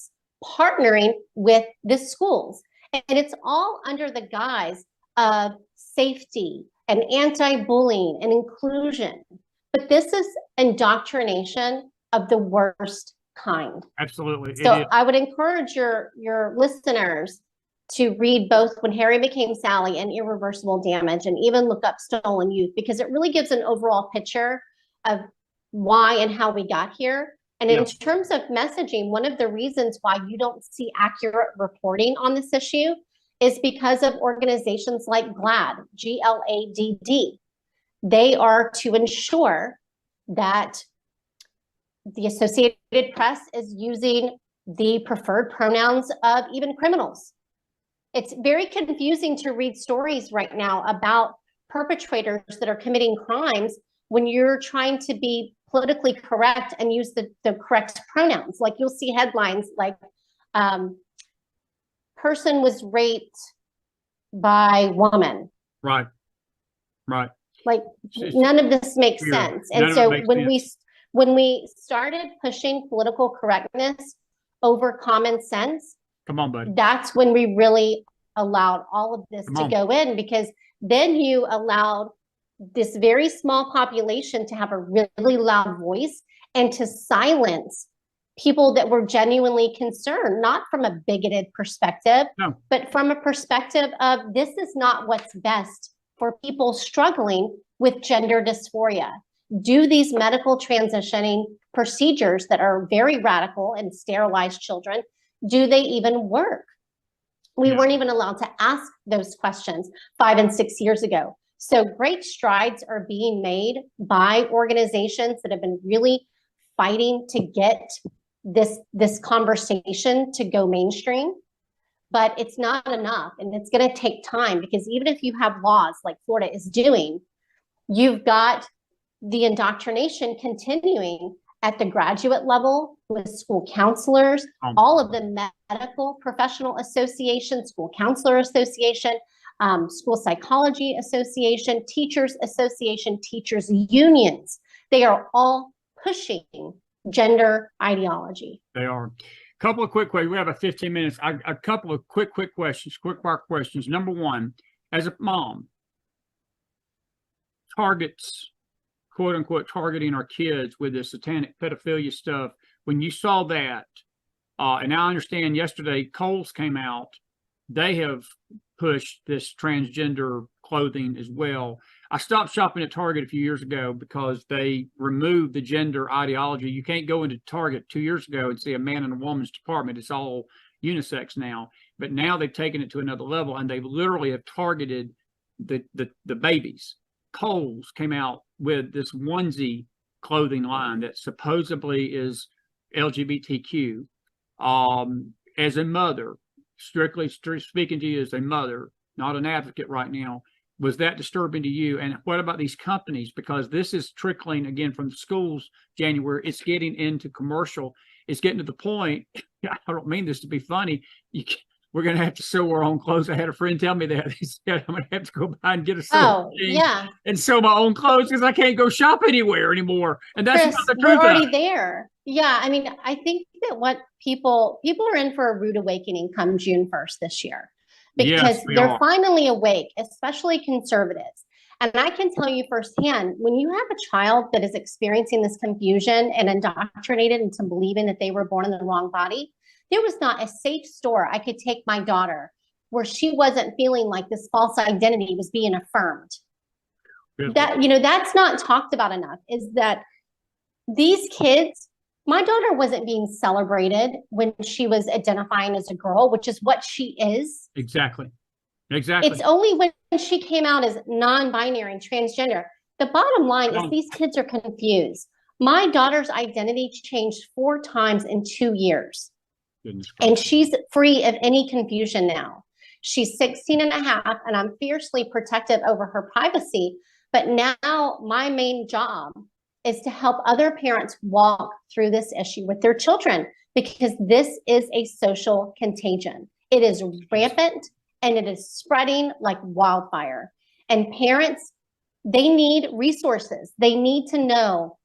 partnering with the schools. And it's all under the guise of safety and anti-bullying and inclusion. But this is indoctrination of the worst kind. Absolutely. So I would encourage your listeners to read both When Harry Became Sally and Irreversible Damage, and even look up Stolen Youth, because it really gives an overall picture of why and how we got here. And in terms of messaging, one of the reasons why you don't see accurate reporting on this issue is because of organizations like GLAAD, G-L-A-D-D. They are to ensure that the Associated Press is using the preferred pronouns of even criminals. It's very confusing to read stories right now about perpetrators that are committing crimes when you're trying to be politically correct and use the correct pronouns. Like you'll see headlines like, person was raped by woman. Right. Like none of this makes sense. And so when we started pushing political correctness over common sense, come on, buddy, that's when we really allowed all of this to go in, because then you allowed this very small population to have a really loud voice and to silence people that were genuinely concerned, not from a bigoted perspective, but from a perspective of this is not what's best for people struggling with gender dysphoria. Do these medical transitioning procedures that are very radical and sterilize children, do they even work? We weren't even allowed to ask those questions 5 and 6 years ago. So great strides are being made by organizations that have been really fighting to get this conversation to go mainstream. but it's not enough. And it's going to take time, because even if you have laws like Florida is doing, you've got the indoctrination continuing at the graduate level with school counselors, all of the medical professional associations, school counselor association, school psychology association, teachers association, teachers unions. They are all pushing gender ideology. They are. A couple of quick questions. We have 15 minutes. A couple of quick questions, quick fire questions. Number one, as a mom, targets, quote unquote, targeting our kids with this satanic pedophilia stuff. When you saw that, and I understand yesterday Kohl's came out, they have pushed this transgender clothing as well. I stopped shopping at Target a few years ago because they removed the gender ideology. You can't go into Target 2 years ago and see a man and a woman's department. It's all unisex now. But now they've taken it to another level, and they literally have targeted the babies. Kohl's came out with this onesie clothing line that supposedly is LGBTQ. As a mother, strictly speaking to you as a mother, not an advocate right now, was that disturbing to you? And what about these companies? Because this is trickling again from the schools, January. It's getting into commercial. It's getting to the point, I don't mean this to be funny, we're going to have to sew our own clothes. I had a friend tell me that. He said, I'm going to have to go by and get a sewing machine and sew my own clothes because I can't go shop anywhere anymore. And that's Chris, not the truth. we're already there. Yeah, I mean, I think that what people are in for a rude awakening come June 1st this year, because they're finally awake, especially conservatives. And I can tell you firsthand, when you have a child that is experiencing this confusion and indoctrinated into believing that they were born in the wrong body, there was not a safe store I could take my daughter where she wasn't feeling like this false identity was being affirmed. That, that's not talked about enough, is that these kids, my daughter wasn't being celebrated when she was identifying as a girl, which is what she is. Exactly. It's only when she came out as non-binary and transgender. The bottom line is these kids are confused. My daughter's identity changed 4 times in 2 years. And she's free of any confusion now. She's 16 and a half, and I'm fiercely protective over her privacy. But now my main job is to help other parents walk through this issue with their children, because this is a social contagion. It is rampant and it is spreading like wildfire. And parents, they need resources. They need to know,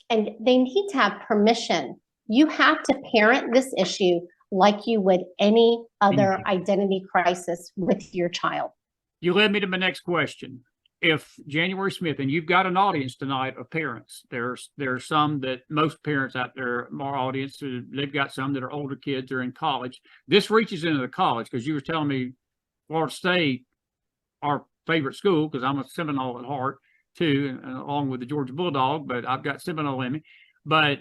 and they need to have permission. You have to parent this issue like you would any other identity crisis with your child. You led me to my next question. If January Smith, and you've got an audience tonight of parents, there's some that most parents out there, more audience, they've got some that are older kids, they're in college. This reaches into the college, because you were telling me Florida State, our favorite school, because I'm a Seminole at heart too, along with the Georgia Bulldog, but I've got Seminole in me. But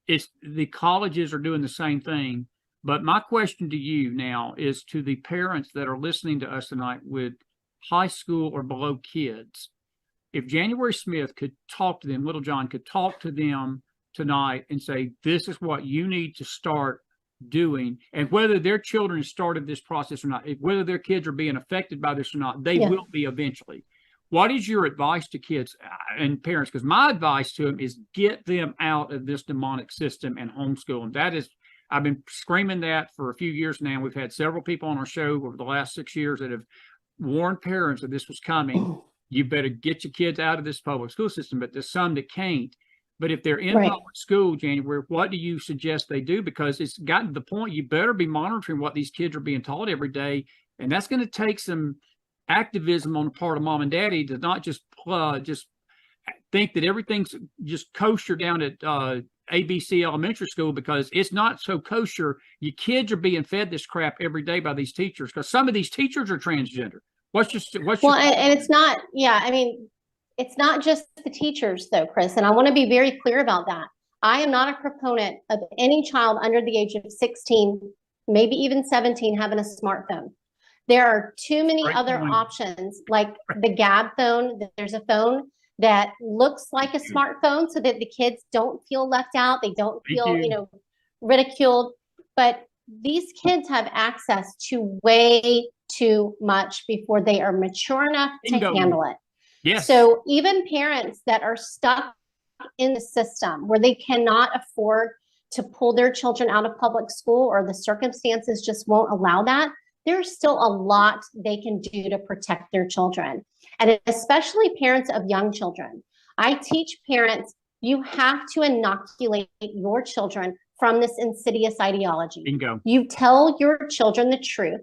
it's the colleges are doing the same thing. But my question to you now is to the parents that are listening to us tonight with high school or below kids. If January Smith could talk to them, Littlejohn could talk to them tonight and say, this is what you need to start doing, and whether their children started this process or not, whether their kids are being affected by this or not, they will be eventually. What is your advice to kids and parents? Because my advice to them is get them out of this demonic system and homeschool them. That is, I've been screaming that for a few years now. We've had several people on our show over the last 6 years that have warned parents that this was coming. You better get your kids out of this public school system, but there's some that can't. But if they're in public school, January, what do you suggest they do? Because it's gotten to the point you better be monitoring what these kids are being taught every day. And that's going to take some activism on the part of mom and daddy to not just think that everything's just kosher down at ABC elementary school, because it's not so kosher. Your kids are being fed this crap every day by these teachers, because some of these teachers are transgender. And it's not, I mean, it's not just the teachers though, Chris, and I want to be very clear about that. I am not a proponent of any child under the age of 16, maybe even 17, having a smartphone. There are too many other options, like the Gab phone. There's a phone that looks like a smartphone so that the kids don't feel left out. They don't feel, ridiculed. But these kids have access to way too much before they are mature enough to handle it. Yes. So even parents that are stuck in the system where they cannot afford to pull their children out of public school, or the circumstances just won't allow that, there's still a lot they can do to protect their children, and especially parents of young children. I teach parents, you have to inoculate your children from this insidious ideology. Bingo. You tell your children the truth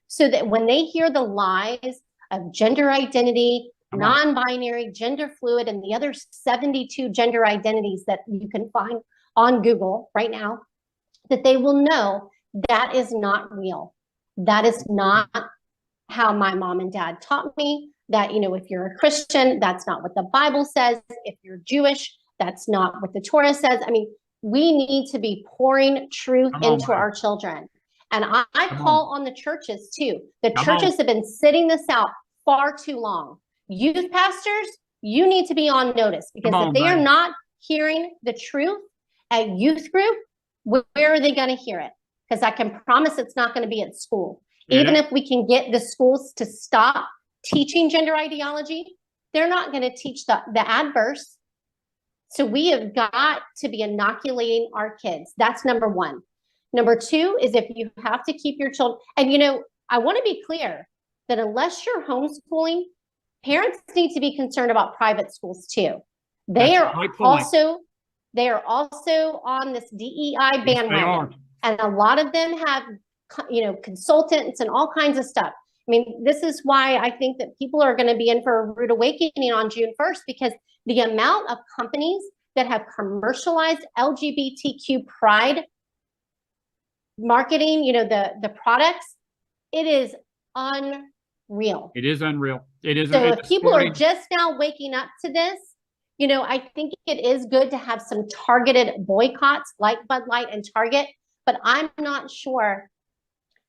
so that when they hear the lies of gender identity, non-binary, gender fluid, and the other 72 gender identities that you can find on Google right now, that they will know that is not real. That is not how my mom and dad taught me. That, you know, if you're a Christian, that's not what the Bible says. If you're Jewish, that's not what the Torah says. I mean, we need to be pouring truth into our children. And I call on the churches too. The churches have been sitting this out far too long. Youth pastors, you need to be on notice, because if they are not hearing the truth at youth group, where are they going to hear it? Because I can promise it's not going to be at school. Yeah. Even if we can get the schools to stop teaching gender ideology, they're not going to teach the adverse. So we have got to be inoculating our kids. That's number one. Number two is, if you have to keep your children, and you know, I want to be clear that unless you're homeschooling, parents need to be concerned about private schools too. They are also on this DEI bandwagon, and a lot of them have, you know, consultants and all kinds of stuff. I mean, this is why I think that people are going to be in for a rude awakening on June 1st, because the amount of companies that have commercialized LGBTQ pride marketing, you know, the products, it is unreal. It is unreal. It is. So if people are just now waking up to this, you know, I think it is good to have some targeted boycotts like Bud Light and Target, but I'm not sure,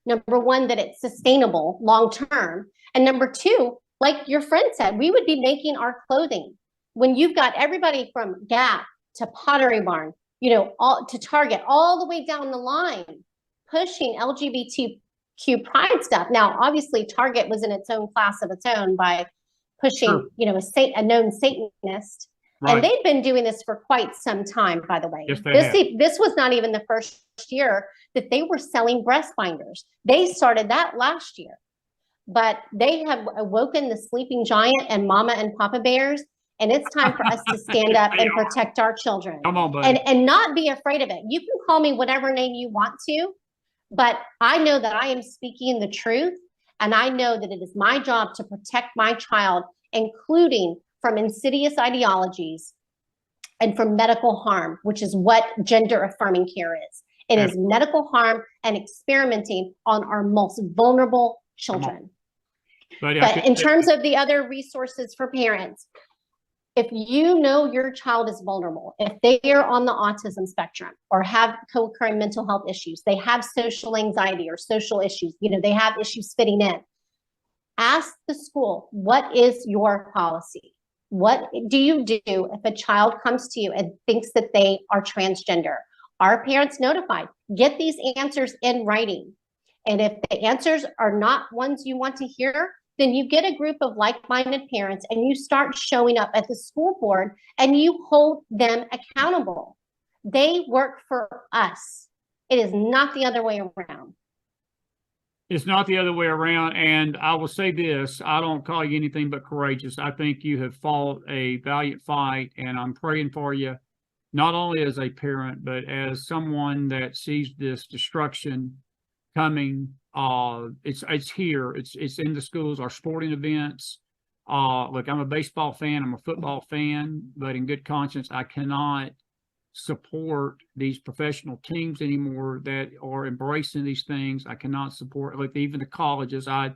number one, that it's sustainable long term. And number two, like your friend said, we would be making our clothing. When you've got everybody from Gap to Pottery Barn, you know, all to Target, all the way down the line, pushing LGBTQ pride stuff. Now, obviously, Target was in its own class of its own by pushing, you know, a known Satanist. Right. And they've been doing this for quite some time, by the way. Yes, this was not even the first year that they were selling breast binders. They started that last year. But they have awoken the sleeping giant and mama and papa bears. And it's time for us to stand up and protect our children. Come on, buddy. And not be afraid of it. You can call me whatever name you want to, but I know that I am speaking the truth. And I know that it is my job to protect my child, including from insidious ideologies and from medical harm, which is what gender affirming care is. It is medical harm and experimenting on our most vulnerable children. But in terms of the other resources for parents, if you know your child is vulnerable, if they are on the autism spectrum or have co-occurring mental health issues, they have social anxiety or social issues, you know, they have issues fitting in, ask the school, what is your policy? What do you do if a child comes to you and thinks that they are transgender? Are parents notified? Get these answers in writing. And if the answers are not ones you want to hear, then you get a group of like-minded parents and you start showing up at the school board and you hold them accountable. They work for us. It is not the other way around. It's not the other way around. And I will say this, I don't call you anything but courageous. I think you have fought a valiant fight, and I'm praying for you, not only as a parent, but as someone that sees this destruction coming. It's here. It's in the schools, our sporting events. Look, I'm a baseball fan. I'm a football fan, but in good conscience, I cannot support these professional teams anymore that are embracing these things. I cannot support, like, even the colleges. I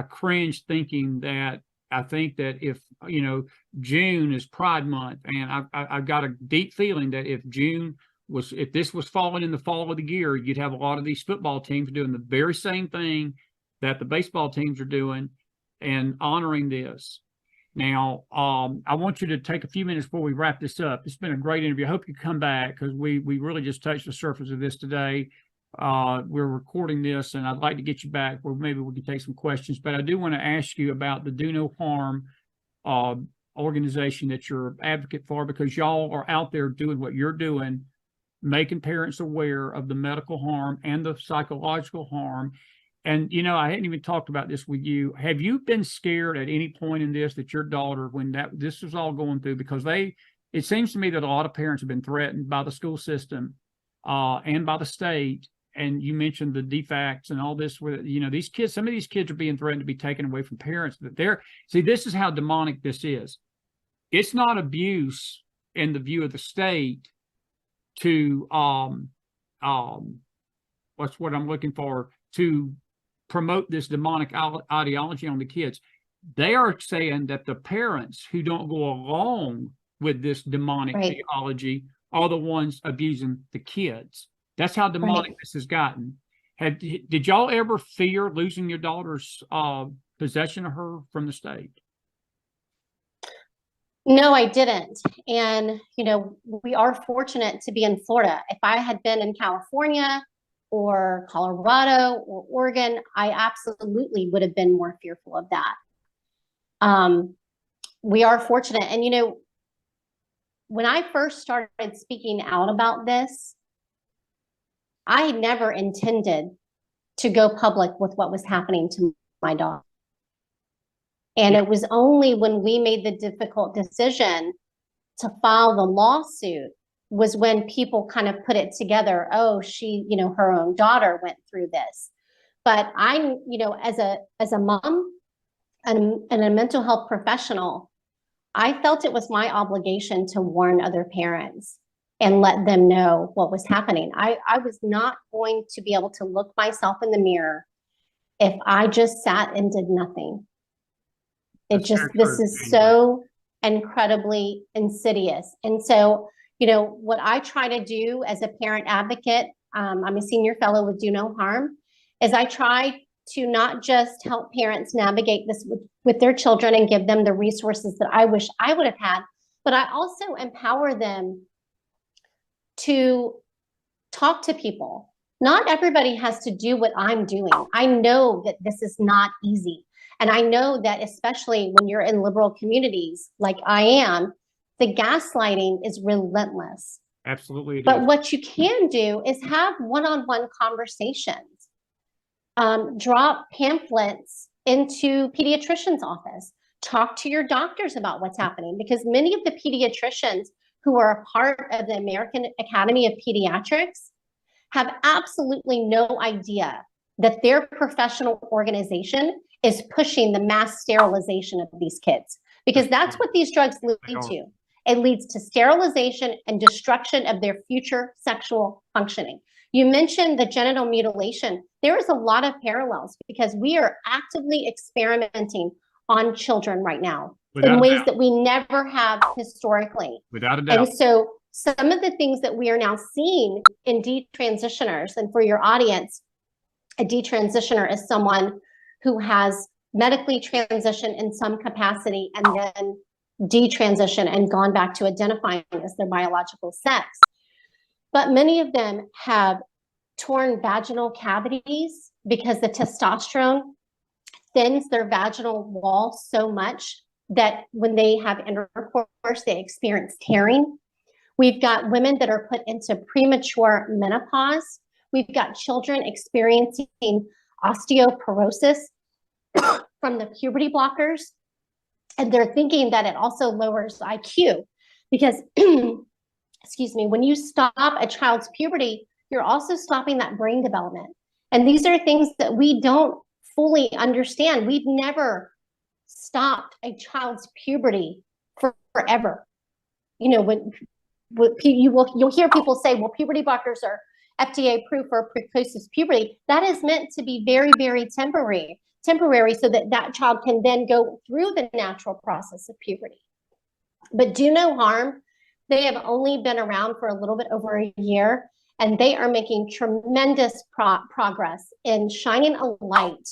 cringe thinking that. I think that if, you know, June is Pride Month, and I've got a deep feeling that if this was falling in the fall of the year, you'd have a lot of these football teams doing the very same thing that the baseball teams are doing and honoring this. Now, I want you to take a few minutes before we wrap this up. It's been a great interview. I hope you come back, because we really just touched the surface of this today. we're recording this, and I'd like to get you back where maybe we can take some questions. But I do want to ask you about the Do No Harm organization that you're an advocate for, because y'all are out there doing what you're doing, making parents aware of the medical harm and the psychological harm. And, you know, I hadn't even talked about this with you. Have you been scared at any point in this that your daughter, when this was all going through, because it seems to me that a lot of parents have been threatened by the school system and by the state. And you mentioned the defects and all this, where, you know, these kids, some of these kids are being threatened to be taken away from parents. That see, this is how demonic this is. It's not abuse in the view of the state to what's what I'm looking for, to promote this demonic ideology on the kids. They are saying that the parents who don't go along with this demonic theology are the ones abusing the kids. That's how demonic this has gotten. Did y'all ever fear losing your daughter's possession of her from the state? No, I didn't. And, you know, we are fortunate to be in Florida. If I had been in California or Colorado or Oregon, I absolutely would have been more fearful of that. We are fortunate. And, you know, when I first started speaking out about this, I never intended to go public with what was happening to my daughter. And it was only when we made the difficult decision to file the lawsuit was when people kind of put it together. Oh, she, you know, her own daughter went through this. But I, you know, as a mom and a mental health professional, I felt it was my obligation to warn other parents and let them know what was happening. I was not going to be able to look myself in the mirror if I just sat and did nothing. This is so incredibly insidious. And so, you know, what I try to do as a parent advocate, I'm a senior fellow with Do No Harm, is I try to not just help parents navigate this with their children and give them the resources that I wish I would have had, but I also empower them to talk to people. Not everybody has to do what I'm doing. I know that this is not easy. And I know that especially when you're in liberal communities like I am, the gaslighting is relentless. Absolutely. But what you can do is have one-on-one conversations. Drop pamphlets into pediatricians' office. Talk to your doctors about what's happening, because many of the pediatricians who are a part of the American Academy of Pediatrics have absolutely no idea that their professional organization is pushing the mass sterilization of these kids, because that's what these drugs lead to. It leads to sterilization and destruction of their future sexual functioning. You mentioned the genital mutilation. There is a lot of parallels, because we are actively experimenting on children right now in ways that we never have historically. Without a doubt. And so some of the things that we are now seeing in detransitioners, and for your audience, a detransitioner is someone who has medically transitioned in some capacity and then detransitioned and gone back to identifying as their biological sex. But many of them have torn vaginal cavities because the testosterone thins their vaginal wall so much that when they have intercourse, they experience tearing. We've got women that are put into premature menopause. We've got children experiencing osteoporosis from the puberty blockers. And they're thinking that it also lowers IQ because, excuse me, when you stop a child's puberty, you're also stopping that brain development. And these are things that we don't fully understand. We've never stopped a child's puberty forever. You know, you'll hear people say, well, puberty blockers are FDA approved for precocious puberty. That is meant to be very, very temporary so that that child can then go through the natural process of puberty. But Do No Harm, they have only been around for a little bit over a year, and they are making tremendous progress in shining a light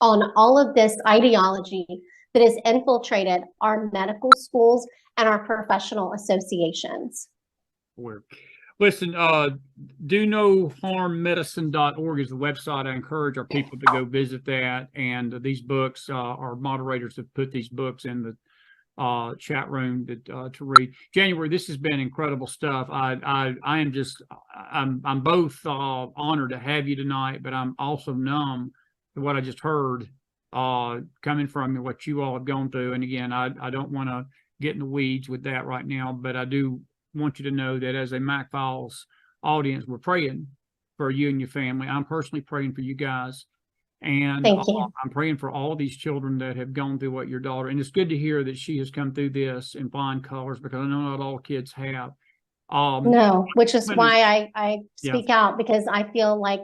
on all of this ideology that has infiltrated our medical schools and our professional associations. Listen, DoNoHarmMedicine.org is the website. I encourage our people to go visit that. And these books, our moderators have put these books in the chat room to read. January, this has been incredible stuff. I'm both honored to have you tonight, but I'm also numb to what I just heard coming from what you all have gone through. And again, I don't want to get in the weeds with that right now, but I do want you to know that as a McFiles audience, we're praying for you and your family. I'm personally praying for you guys. And Thank you. I'm praying for all these children that have gone through what your daughter, and it's good to hear that she has come through this in fine colors, because I know not all kids have. No, which is why I speak out, because I feel like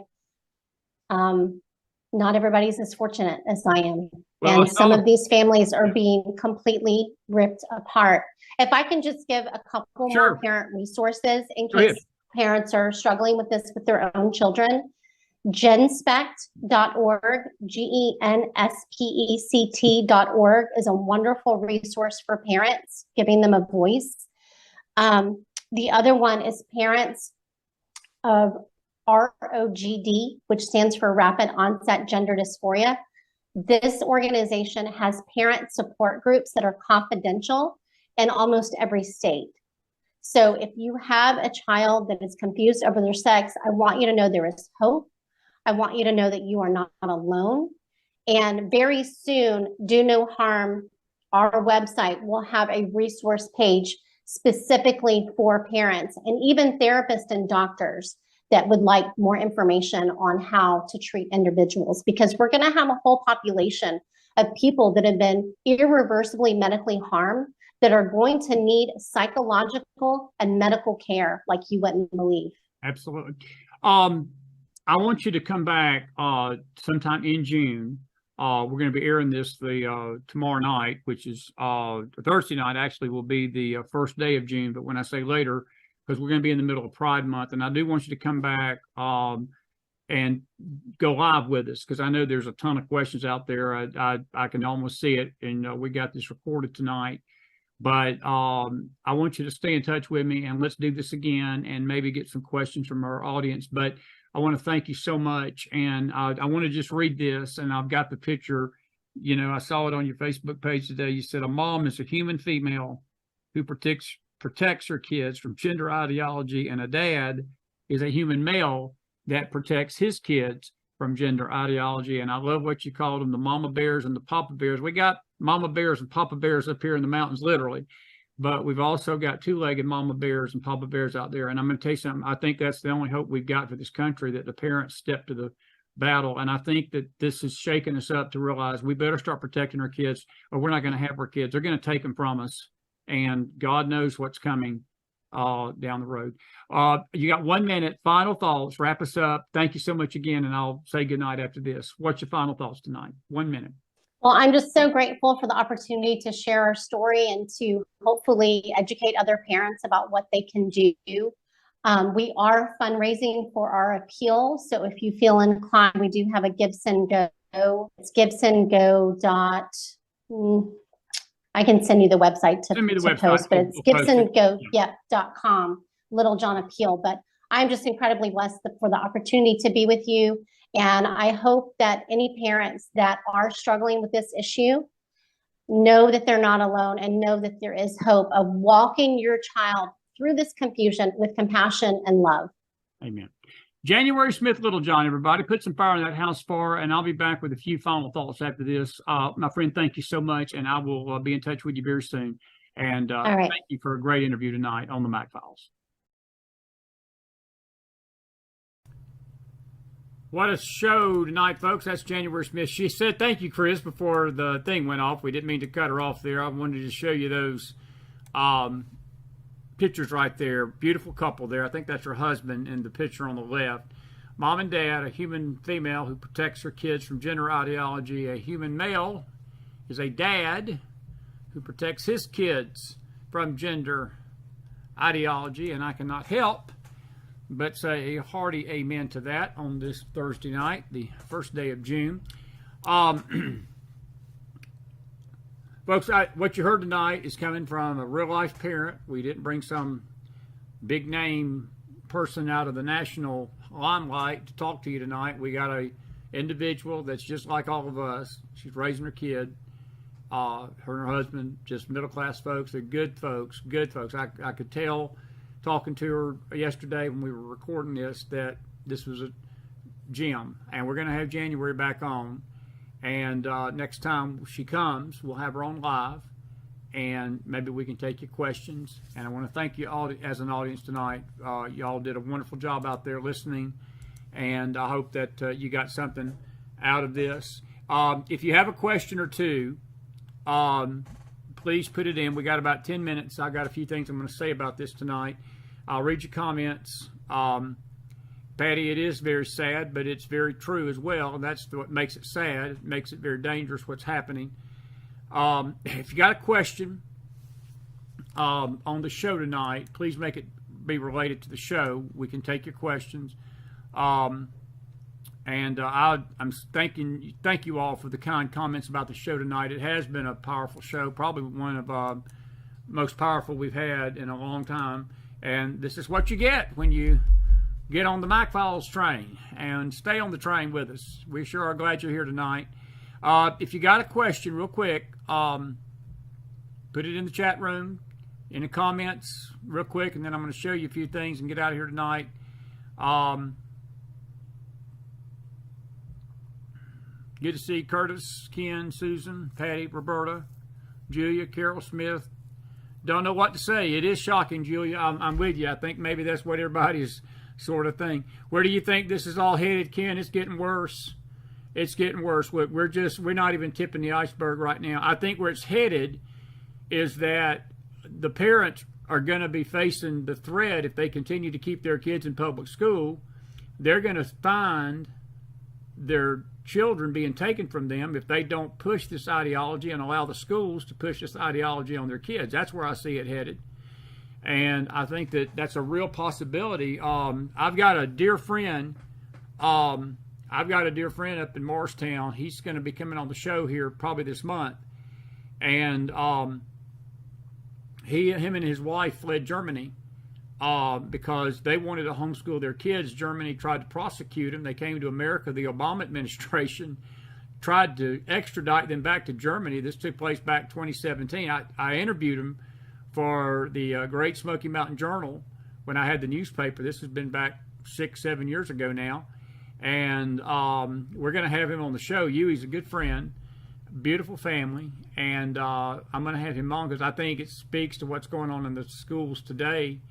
not everybody's as fortunate as I am. Well, and some of these families are being completely ripped apart. If I can just give a couple more parent resources in case parents are struggling with this with their own children. Genspect.org, GENSPECT.org is a wonderful resource for parents, giving them a voice. The other one is Parents of ROGD, which stands for Rapid Onset Gender Dysphoria. This organization has parent support groups that are confidential in almost every state. So if you have a child that is confused over their sex, I want you to know there is hope. I want you to know that you are not alone. And very soon, Do No Harm, our website, will have a resource page specifically for parents and even therapists and doctors that would like more information on how to treat individuals, because we're going to have a whole population of people that have been irreversibly medically harmed that are going to need psychological and medical care like you wouldn't believe. Absolutely. I want you to come back sometime in June. We're going to be airing this tomorrow night, which is Thursday night, actually will be the first day of June. But when I say later, because we're going to be in the middle of Pride Month, and I do want you to come back and go live with us, because I know there's a ton of questions out there. I can almost see it, and we got this recorded tonight. But I want you to stay in touch with me, and let's do this again and maybe get some questions from our audience. But I want to thank you so much. And I want to just read this, and I've got the picture. You know, I saw it on your Facebook page today. You said, a mom is a human female who protects her kids from gender ideology, and a dad is a human male that protects his kids from gender ideology. And I love what you called them, the mama bears and the papa bears. We got mama bears and papa bears up here in the mountains, literally. But we've also got two-legged mama bears and papa bears out there. And I'm going to tell you something. I think that's the only hope we've got for this country, that the parents step to the battle. And I think that this is shaking us up to realize we better start protecting our kids, or we're not going to have our kids. They're going to take them from us. And God knows what's coming down the road. You got 1 minute. Final thoughts. Wrap us up. Thank you so much again. And I'll say goodnight after this. What's your final thoughts tonight? 1 minute. Well, I'm just so grateful for the opportunity to share our story and to hopefully educate other parents about what they can do. We are fundraising for our appeal. So if you feel inclined, we do have a Gibson Go. It's gibsongo. I can send you the website to post, but it's gibsongo.com, Littlejohn Appeal. But I'm just incredibly blessed for the opportunity to be with you. And I hope that any parents that are struggling with this issue know that they're not alone, and know that there is hope of walking your child through this confusion with compassion and love. Amen. January Smith Littlejohn, everybody. Put some fire in that house fire, and I'll be back with a few final thoughts after this. My friend, thank you so much, and I will be in touch with you very soon. And thank you for a great interview tonight on the McFiles. What a show tonight, folks. That's January Smith. She said, thank you, Chris, before the thing went off. We didn't mean to cut her off there. I wanted to show you those pictures right there. Beautiful couple there. I think that's her husband in the picture on the left. Mom and dad, a human female who protects her kids from gender ideology. A human male is a dad who protects his kids from gender ideology. And I cannot help but say a hearty amen to that on this Thursday night, the first day of June. Folks, what you heard tonight is coming from a real-life parent. We didn't bring some big-name person out of the national limelight to talk to you tonight. We got a individual that's just like all of us. She's raising her kid. Her and her husband, just middle-class folks. They're good folks, good folks. I could tell talking to her yesterday when we were recording this that this was a gem. And we're going to have January back on. And next time she comes, we'll have her on live. And maybe we can take your questions. And I want to thank you all as an audience tonight. Y'all did a wonderful job out there listening. And I hope that you got something out of this. If you have a question or two, please put it in. We got about 10 minutes. I got a few things I'm going to say about this tonight. I'll read your comments. Patty, it is very sad, but it's very true as well. And that's what makes it sad. It makes it very dangerous what's happening. If you got a question on the show tonight, please make it be related to the show. We can take your questions. I'm thank you all for the kind comments about the show tonight. It has been a powerful show, probably one of most powerful we've had in a long time. And this is what you get when you get on the McFiles train and stay on the train with us. We sure are glad you're here tonight. If you got a question, real quick, put it in the chat room, in the comments, real quick, and then I'm going to show you a few things and get out of here tonight. Good to see Curtis, Ken, Susan, Patty, Roberta, Julia, Carol Smith. Don't know what to say. It is shocking, Julia. I'm with you. I think maybe that's what everybody's sort of thing. Where do you think this is all headed, Ken? It's getting worse. It's getting worse. We're not even tipping the iceberg right now. I think where it's headed is that the parents are going to be facing the threat if they continue to keep their kids in public school. They're going to find their children being taken from them if they don't push this ideology and allow the schools to push this ideology on their kids. That's where I see it headed. And I think that that's a real possibility. I've got a dear friend. Up in Morristown. He's going to be coming on the show here probably this month. And him and his wife fled Germany because they wanted to homeschool their kids. Germany tried to prosecute them. They came to America. The Obama administration tried to extradite them back to Germany. This took place back 2017. I interviewed him for the Great Smoky Mountain Journal when I had the newspaper. This has been back 6-7 years ago now. And we're going to have him on the show. He's a good friend, beautiful family, and I'm going to have him on because I think it speaks to what's going on in the schools today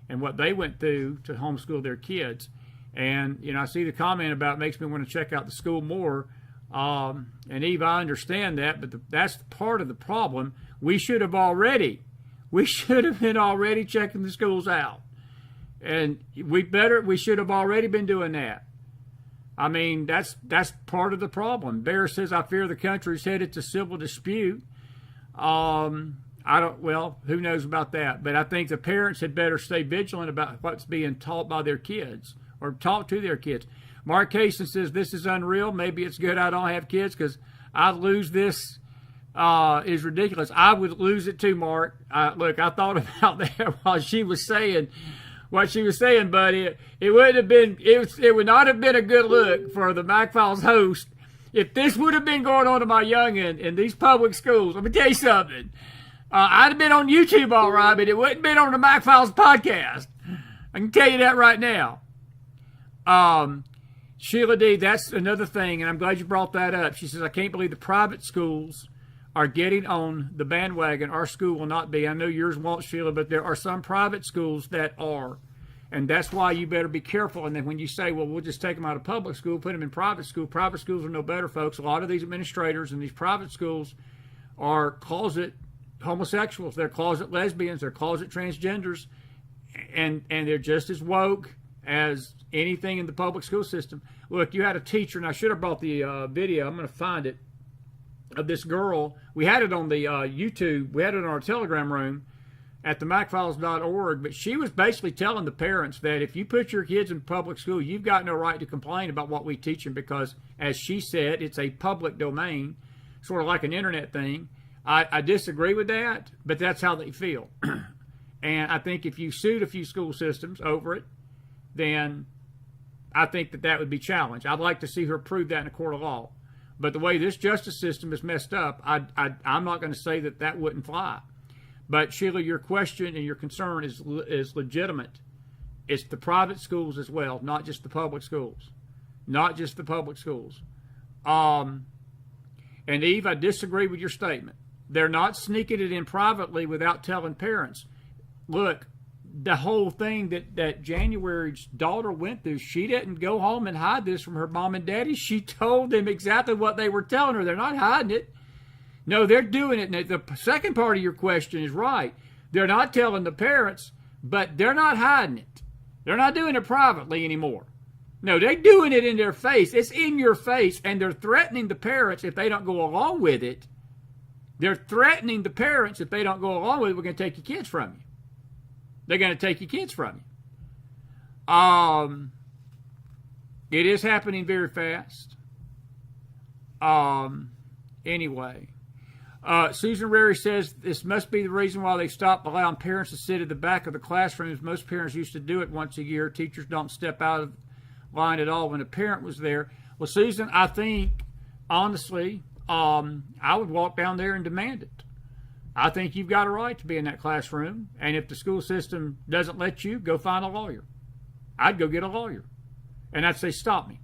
and what they went through to homeschool their kids. And, I see the comment about it makes me want to check out the school more. And Eve, I understand that, but that's part of the problem. We should have been already checking the schools out. And we should have already been doing that. I mean, that's part of the problem. Bear says, I fear the country's headed to civil dispute. Who knows about that? But I think the parents had better stay vigilant about what's being taught by their kids or taught to their kids. Mark Cason says, this is unreal. Maybe it's good I don't have kids because I'd lose this. Is ridiculous. I would lose it too, Mark. Look, I thought about that while she was saying what she was saying, buddy. It would not have been a good look for the McFiles host if this would have been going on to my youngin' in these public schools. Let me tell you something. I'd have been on YouTube all right, but it wouldn't have been on the McFiles podcast. I can tell you that right now. Sheila D., that's another thing, and I'm glad you brought that up. She says, I can't believe the private schools are getting on the bandwagon. Our school will not be. I know yours won't, Sheila, but there are some private schools that are. And that's why you better be careful. And then when you say, well, we'll just take them out of public school, put them in private schools are no better, folks. A lot of these administrators in these private schools are closet homosexuals. They're closet lesbians. They're closet transgenders. And they're just as woke as anything in the public school system. Look, you had a teacher, and I should have brought the video. I'm going to find it. Of this girl. We had it on the YouTube. We had it in our Telegram room at the McFiles.org. But she was basically telling the parents that if you put your kids in public school, you've got no right to complain about what we teach them because, as she said, it's a public domain, sort of like an internet thing. I disagree with that, but that's how they feel. And I think if you sued a few school systems over it, then I think that would be challenged. I'd like to see her prove that in a court of law. But the way this justice system is messed up, I'm not going to say that wouldn't fly. But Sheila, your question and your concern is legitimate. It's the private schools as well, not just the public schools. Not just the public schools. And Eve, I disagree with your statement. They're not sneaking it in privately without telling parents. Look, the whole thing that January's daughter went through, she didn't go home and hide this from her mom and daddy. She told them exactly what they were telling her. They're not hiding it. No, they're doing it. And the second part of your question is right. They're not telling the parents, but they're not hiding it. They're not doing it privately anymore. No, they're doing it in their face. It's in your face, and they're threatening the parents if they don't go along with it. They're threatening the parents if they don't go along with it, we're going to take your kids from you. They're going to take your kids from you. It is happening very fast. Anyway. Susan Rary says this must be the reason why they stopped allowing parents to sit at the back of the classrooms. Most parents used to do it once a year. Teachers don't step out of line at all when a parent was there. Well, Susan, I think, honestly, I would walk down there and demand it. I think you've got a right to be in that classroom, and if the school system doesn't let you, go find a lawyer. I'd go get a lawyer, and I'd say, stop me.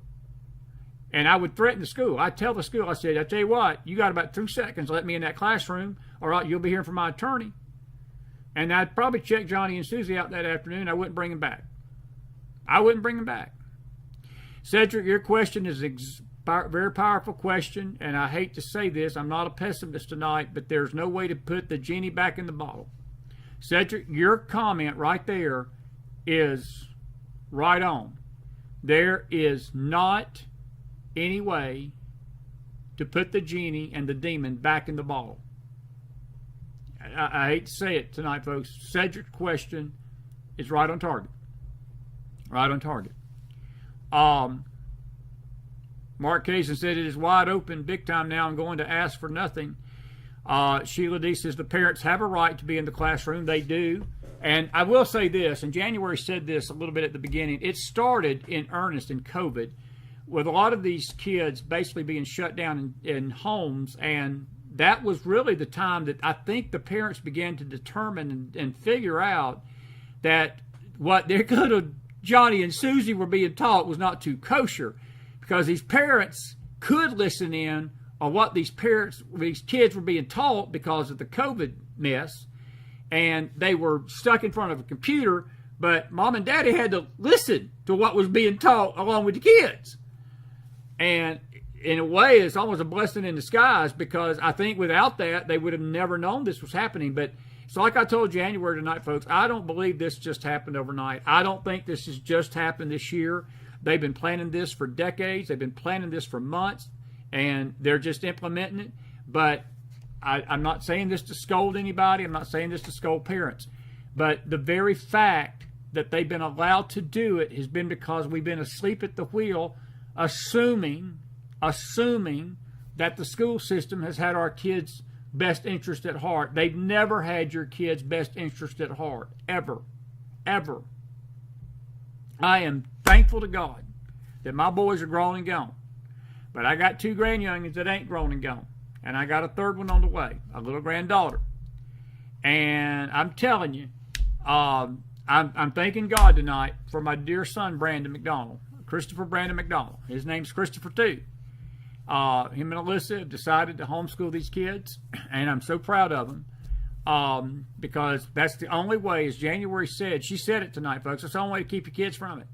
And I would threaten the school. I'd tell the school, I said, I tell you what, you got about 2 seconds to let me in that classroom, or you'll be hearing from my attorney. And I'd probably check Johnny and Susie out that afternoon. I wouldn't bring them back. I wouldn't bring them back. Cedric, your question is a very powerful question, and I hate to say this, I'm not a pessimist tonight, but there's no way to put the genie back in the bottle. Cedric, your comment right there is right on. There is not any way to put the genie and the demon back in the bottle. I hate to say it tonight, folks. Cedric's question is right on target. Right on target. Mark Kazin said it is wide open, big time now. I'm going to ask for nothing. Sheila D says the parents have a right to be in the classroom. They do. And I will say this, and January said this a little bit at the beginning. It started in earnest in COVID with a lot of these kids basically being shut down in homes. And that was really the time that I think the parents began to determine and figure out that what they're going to Johnny and Susie were being taught was not too kosher, because these parents could listen in on what these kids were being taught because of the COVID mess, and they were stuck in front of a computer, but mom and daddy had to listen to what was being taught along with the kids. And in a way, it's almost a blessing in disguise, because I think without that, they would have never known this was happening. But it's like I told January tonight, folks, I don't believe this just happened overnight. I don't think this has just happened this year. They've been planning this for decades. They've been planning this for months, and they're just implementing it. But I'm not saying this to scold anybody. I'm not saying this to scold parents. But the very fact that they've been allowed to do it has been because we've been asleep at the wheel, assuming that the school system has had our kids' best interest at heart. They've never had your kids' best interest at heart, ever, ever. I am thankful to God that my boys are grown and gone. But I got 2 grandyoungins that ain't grown and gone. And I got a 3rd one on the way, a little granddaughter. And I'm telling you, I'm thanking God tonight for my dear son, Brandon McDonald, Christopher Brandon McDonald. His name's Christopher too. Him and Alyssa have decided to homeschool these kids, and I'm so proud of them. Because that's the only way, as January said, she said it tonight, folks, that's the only way to keep your kids from it.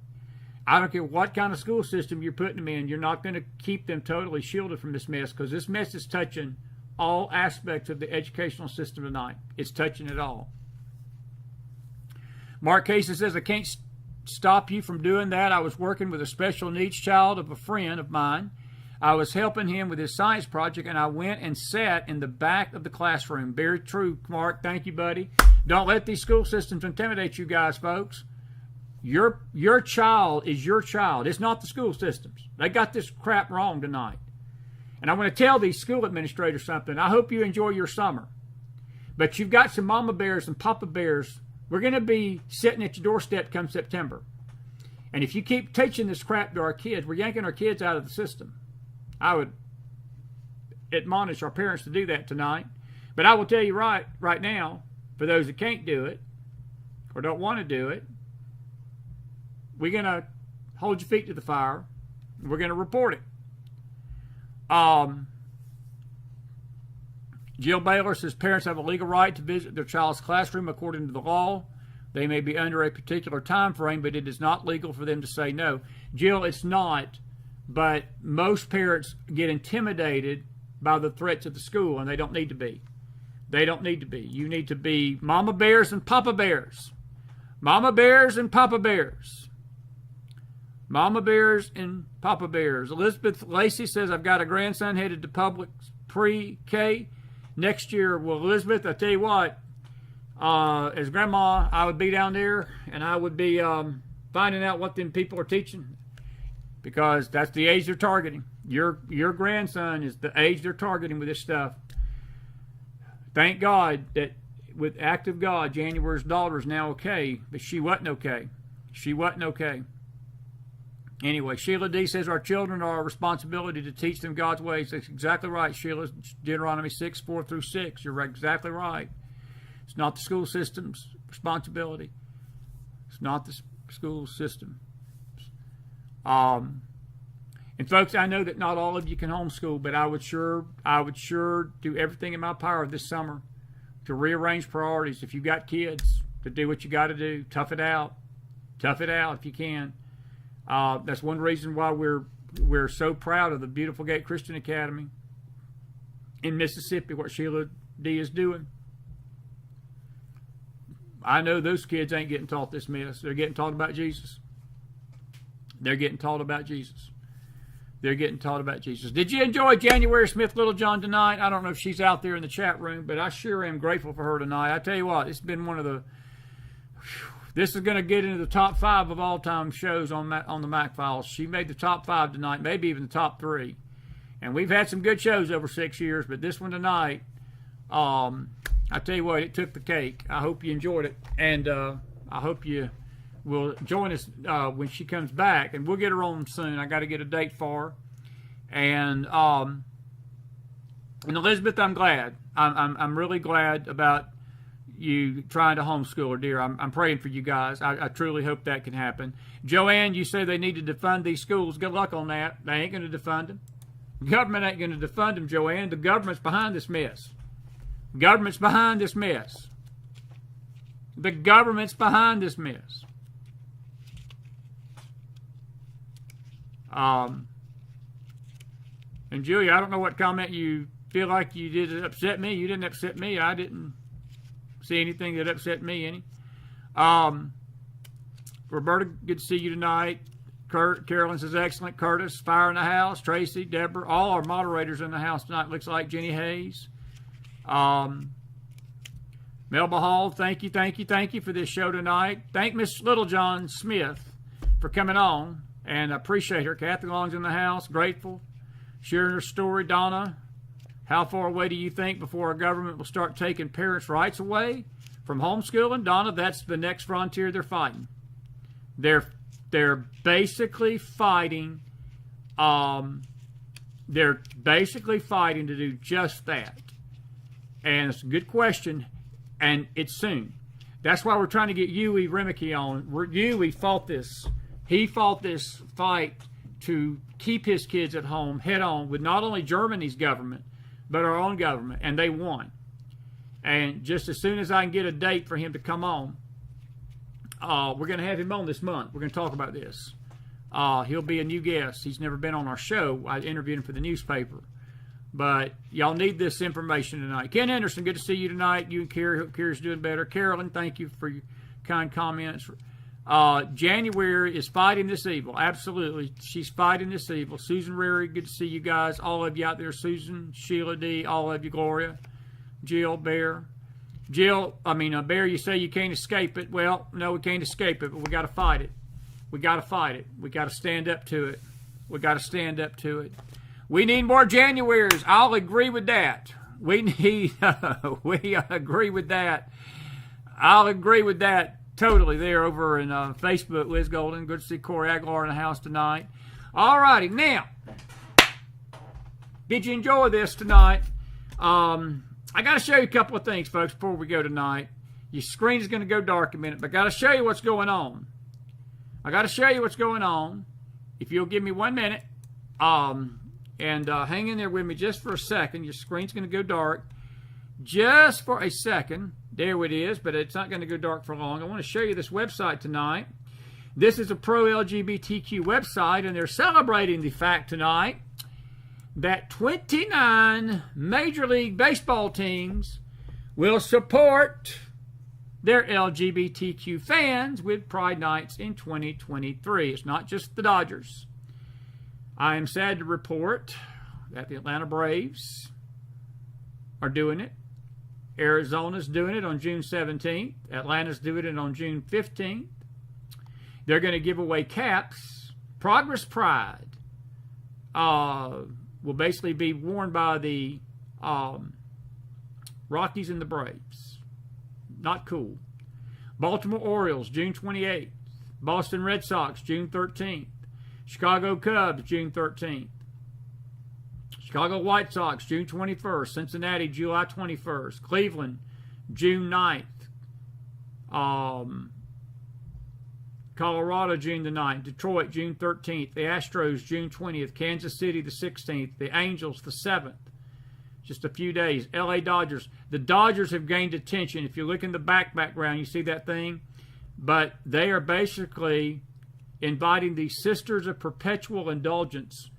I don't care what kind of school system you're putting them in, you're not going to keep them totally shielded from this mess, because this mess is touching all aspects of the educational system tonight. It's touching it all. Mark Casey says, I can't stop you from doing that. I was working with a special needs child of a friend of mine. I was helping him with his science project, and I went and sat in the back of the classroom. Very true, Mark. Thank you, buddy. Don't let these school systems intimidate you guys, folks. Your child is your child. It's not the school systems. They got this crap wrong tonight. And I want to tell these school administrators something. I hope you enjoy your summer. But you've got some mama bears and papa bears. We're going to be sitting at your doorstep come September. And if you keep teaching this crap to our kids, we're yanking our kids out of the system. I would admonish our parents to do that tonight. But I will tell you right now, for those that can't do it or don't want to do it, we're going to hold your feet to the fire. We're going to report it. Jill Baylor says parents have a legal right to visit their child's classroom according to the law. They may be under a particular time frame, but it is not legal for them to say no. Jill, it's not, but most parents get intimidated by the threats at the school, and they don't need to be. They don't need to be. You need to be mama bears and papa bears. Mama bears and papa bears. Mama bears and papa bears. Elizabeth Lacey says, I've got a grandson headed to public pre-K next year. Well, Elizabeth, I tell you what, as grandma, I would be down there and I would be finding out what them people are teaching, because that's the age they're targeting. Your grandson is the age they're targeting with this stuff. Thank God that with act of God, January's daughter is now okay, but she wasn't okay. She wasn't okay. Anyway, Sheila D says our children are our responsibility to teach them God's ways. That's exactly right, Sheila. Deuteronomy 6:4-6. You're exactly right. It's not the school system's responsibility. It's not the school system. And folks, I know that not all of you can homeschool, but I would sure do everything in my power this summer to rearrange priorities. If you've got kids, to do what you got to do. Tough it out. Tough it out if you can. That's one reason why we're so proud of the Beautiful Gate Christian Academy in Mississippi, what Sheila D is doing. I know those kids ain't getting taught this mess. They're getting taught about Jesus. They're getting taught about Jesus. They're getting taught about Jesus. Did you enjoy January Smith Littlejohn tonight? I don't know if she's out there in the chat room, but I sure am grateful for her tonight. I tell you what, it's been one of the... This is going to get into the top 5 of all-time shows on the McFiles. She made the top 5 tonight, maybe even the top 3. And we've had some good shows over 6 years, but this one tonight, I tell you what, it took the cake. I hope you enjoyed it, and I hope you will join us when she comes back, and we'll get her on soon. I got to get a date for her. And Elizabeth, I'm glad. I'm really glad about you trying to homeschool her, dear. I'm praying for you guys. I truly hope that can happen. Joanne, you say they need to defund these schools. Good luck on that. They ain't going to defund them. The government ain't going to defund them, Joanne. The government's behind this mess. The government's behind this mess. The government's behind this mess. And Julia, I don't know what comment you feel like you did that upset me. You didn't upset me. I didn't see anything that upset me any. Roberta, good to see you tonight. Carolyn says excellent. Curtis, fire in the house. Tracy, Deborah, all our moderators in the house tonight. Looks like Jenny Hayes. Melba Hall, thank you for this show tonight. Thank Miss Littlejohn Smith for coming on, and I appreciate her. Kathy Long's in the house, grateful. Sharing her story. Donna, how far away do you think before our government will start taking parents' rights away from homeschooling? Donna, that's the next frontier they're fighting. They're basically fighting. They're basically fighting to do just that. And it's a good question, and it's soon. That's why we're trying to get Huey Remeke on. Huey fought this. He fought this fight to keep his kids at home, head on, with not only Germany's government, but our own government, and they won. And just as soon as I can get a date for him to come on, we're going to have him on this month. We're going to talk about this. He'll be a new guest. He's never been on our show. I interviewed him for the newspaper. But y'all need this information tonight. Ken Anderson, good to see you tonight. You and Carrie, hope Carrie's doing better. Carolyn, thank you for your kind comments. January is fighting this evil. Absolutely. She's fighting this evil. Susan Rary, good to see you guys. All of you out there. Susan, Sheila D, all of you. Gloria, Jill, Bear. Bear, you say you can't escape it. Well, no, we can't escape it, but we got to fight it. We got to fight it. We got to stand up to it. We got to stand up to it. We need more Januaries. I'll agree with that. We agree with that. I'll agree with that totally there over in Facebook, Liz Golden. Good to see Corey Aguilar in the house tonight. All righty, now, did you enjoy this tonight? I got to show you a couple of things, folks, before we go tonight. Your screen is going to go dark in a minute, but I got to show you what's going on. I got to show you what's going on. If you'll give me 1 minute, and hang in there with me just for a second. Your screen's going to go dark just for a second. There it is, but it's not going to go dark for long. I want to show you this website tonight. This is a pro-LGBTQ website, and they're celebrating the fact tonight that 29 Major League Baseball teams will support their LGBTQ fans with Pride Nights in 2023. It's not just the Dodgers. I am sad to report that the Atlanta Braves are doing it. Arizona's doing it on June 17th. Atlanta's doing it on June 15th. They're going to give away caps. Progress Pride will basically be worn by the Rockies and the Braves. Not cool. Baltimore Orioles, June 28th. Boston Red Sox, June 13th. Chicago Cubs, June 13th. Chicago White Sox, June 21st. Cincinnati, July 21st. Cleveland, June 9th. Colorado, June the 9th. Detroit, June 13th. The Astros, June 20th. Kansas City, the 16th. The Angels, the 7th. Just a few days. LA Dodgers. The Dodgers have gained attention. If you look in the background, you see that thing? But they are basically inviting the Sisters of Perpetual Indulgence.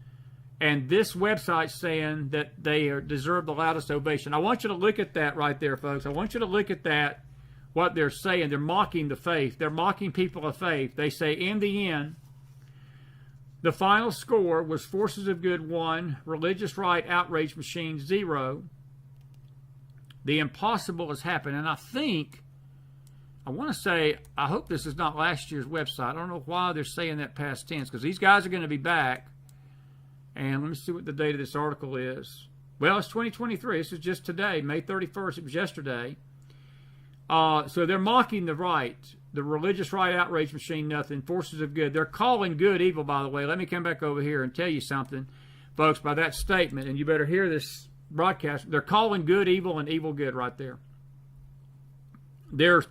And this website's saying that they deserve the loudest ovation. I want you to look at that right there, folks. I want you to look at that, what they're saying. They're mocking the faith. They're mocking people of faith. They say, in the end, the final score was Forces of Good 1, Religious Right Outrage Machine 0. The impossible has happened. And I want to say, I hope this is not last year's website. I don't know why they're saying that past tense, because these guys are going to be back. And let me see what the date of this article is. Well, it's 2023. This is just today, May 31st. It was yesterday. So they're mocking the right, the religious right outrage machine, nothing, forces of good. They're calling good evil, by the way. Let me come back over here and tell you something, folks, by that statement, and you better hear this broadcast. They're calling good evil and evil good right there. They're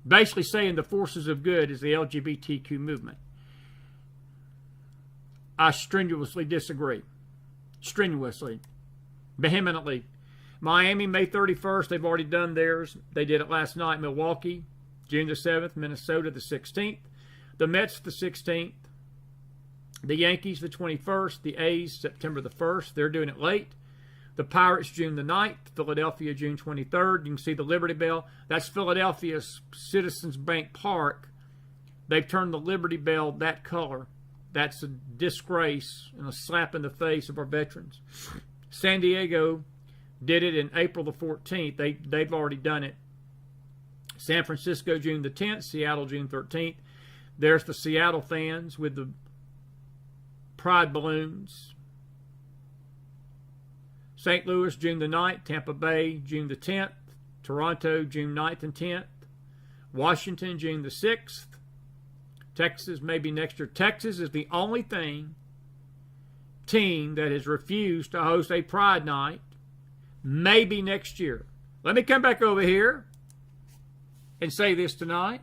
basically saying the forces of good is the LGBTQ movement. I strenuously disagree. Strenuously. Vehemently. Miami, May 31st. They've already done theirs. They did it last night. Milwaukee, June the 7th. Minnesota, the 16th. The Mets, the 16th. The Yankees, the 21st. The A's, September the 1st. They're doing it late. The Pirates, June the 9th. Philadelphia, June 23rd. You can see the Liberty Bell. That's Philadelphia's Citizens Bank Park. They've turned the Liberty Bell that color. That's a disgrace and a slap in the face of our veterans. San Diego did it in April the 14th. They've already done it. San Francisco, June the 10th. Seattle, June 13th. There's the Seattle fans with the pride balloons. St. Louis, June the 9th. Tampa Bay, June the 10th. Toronto, June 9th and 10th. Washington, June the 6th. Texas, maybe next year. Texas is the only team that has refused to host a Pride Night. Maybe next year. Let me come back over here and say this tonight.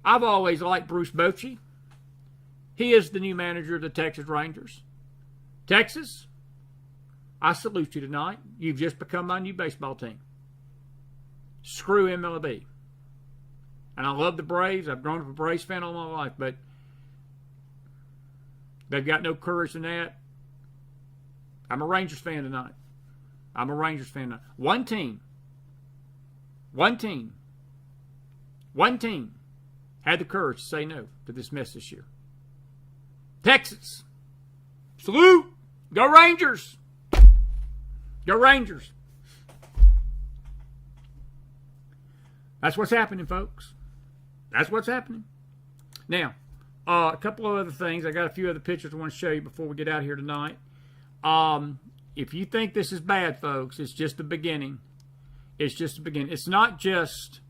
I've always liked Bruce Bochy. He is the new manager of the Texas Rangers. Texas, I salute you tonight. You've just become my new baseball team. Screw MLB. And I love the Braves. I've grown up a Braves fan all my life, but they've got no courage in that. I'm a Rangers fan tonight. I'm a Rangers fan tonight. One team had the courage to say no to this mess this year. Texas. Salute. Go Rangers. Go Rangers. That's what's happening, folks. That's what's happening. Now, a couple of other things. I got a few other pictures I want to show you before we get out of here tonight. If you think this is bad, folks, it's just the beginning. It's just the beginning. It's not just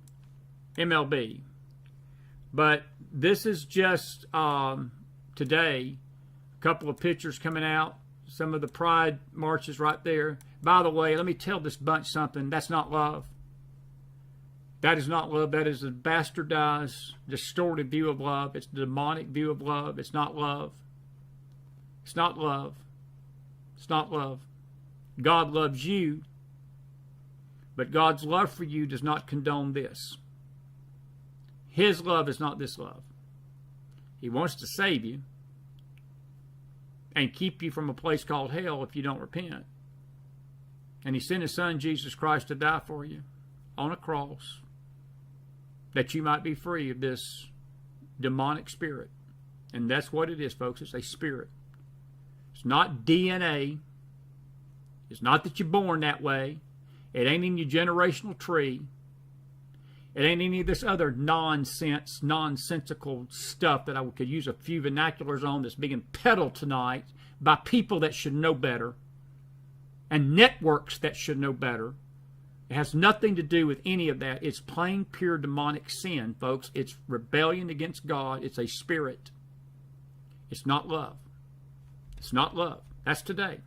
MLB. But this is just today, a couple of pictures coming out, some of the pride marches right there. By the way, let me tell this bunch something. That's not love. That is not love. That is a bastardized, distorted view of love. It's a demonic view of love. It's not love. It's not love. It's not love. God loves you, but God's love for you does not condone this. His love is not this love. He wants to save you and keep you from a place called hell if you don't repent. And He sent His Son, Jesus Christ, to die for you on a cross that you might be free of this demonic spirit. And that's what it is, folks. It's a spirit. It's not DNA. It's not that you're born that way. It ain't in your generational tree. It ain't any of this other nonsense, nonsensical stuff that I could use a few vernaculars on that's being peddled tonight by people that should know better and networks that should know better. It has nothing to do with any of that. It's plain, pure demonic sin, folks. It's rebellion against God. It's a spirit. It's not love. It's not love. That's today.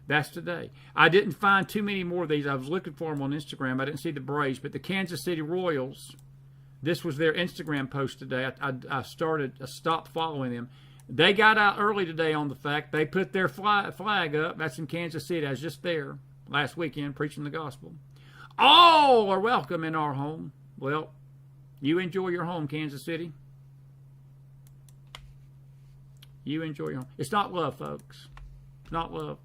That's today. I didn't find too many more of these. I was looking for them on Instagram. I didn't see the Braves, but the Kansas City Royals, this was their Instagram post today. I stopped following them. They got out early today on the fact they put their flag up. That's in Kansas City. I was just there last weekend preaching the gospel. All are welcome in our home. Well, you enjoy your home, Kansas City. You enjoy your home. It's not love, folks. It's not love.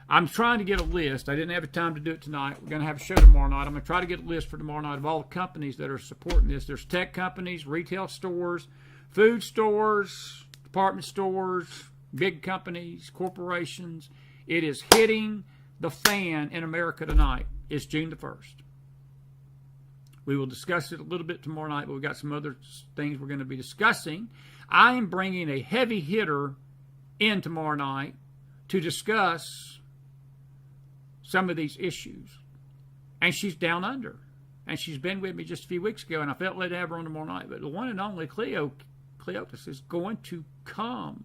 I'm trying to get a list. I didn't have time to do it tonight. We're going to have a show tomorrow night. I'm going to try to get a list for tomorrow night of all the companies that are supporting this. There's tech companies, retail stores, food stores, department stores, big companies, corporations. It is hitting the fan in America tonight. It's June the 1st. We will discuss it a little bit tomorrow night, but we've got some other things we're going to be discussing. I am bringing a heavy hitter in tomorrow night to discuss some of these issues. And she's down under. And she's been with me just a few weeks ago, and I felt led to have her on tomorrow night. But the one and only Cleotis is going to come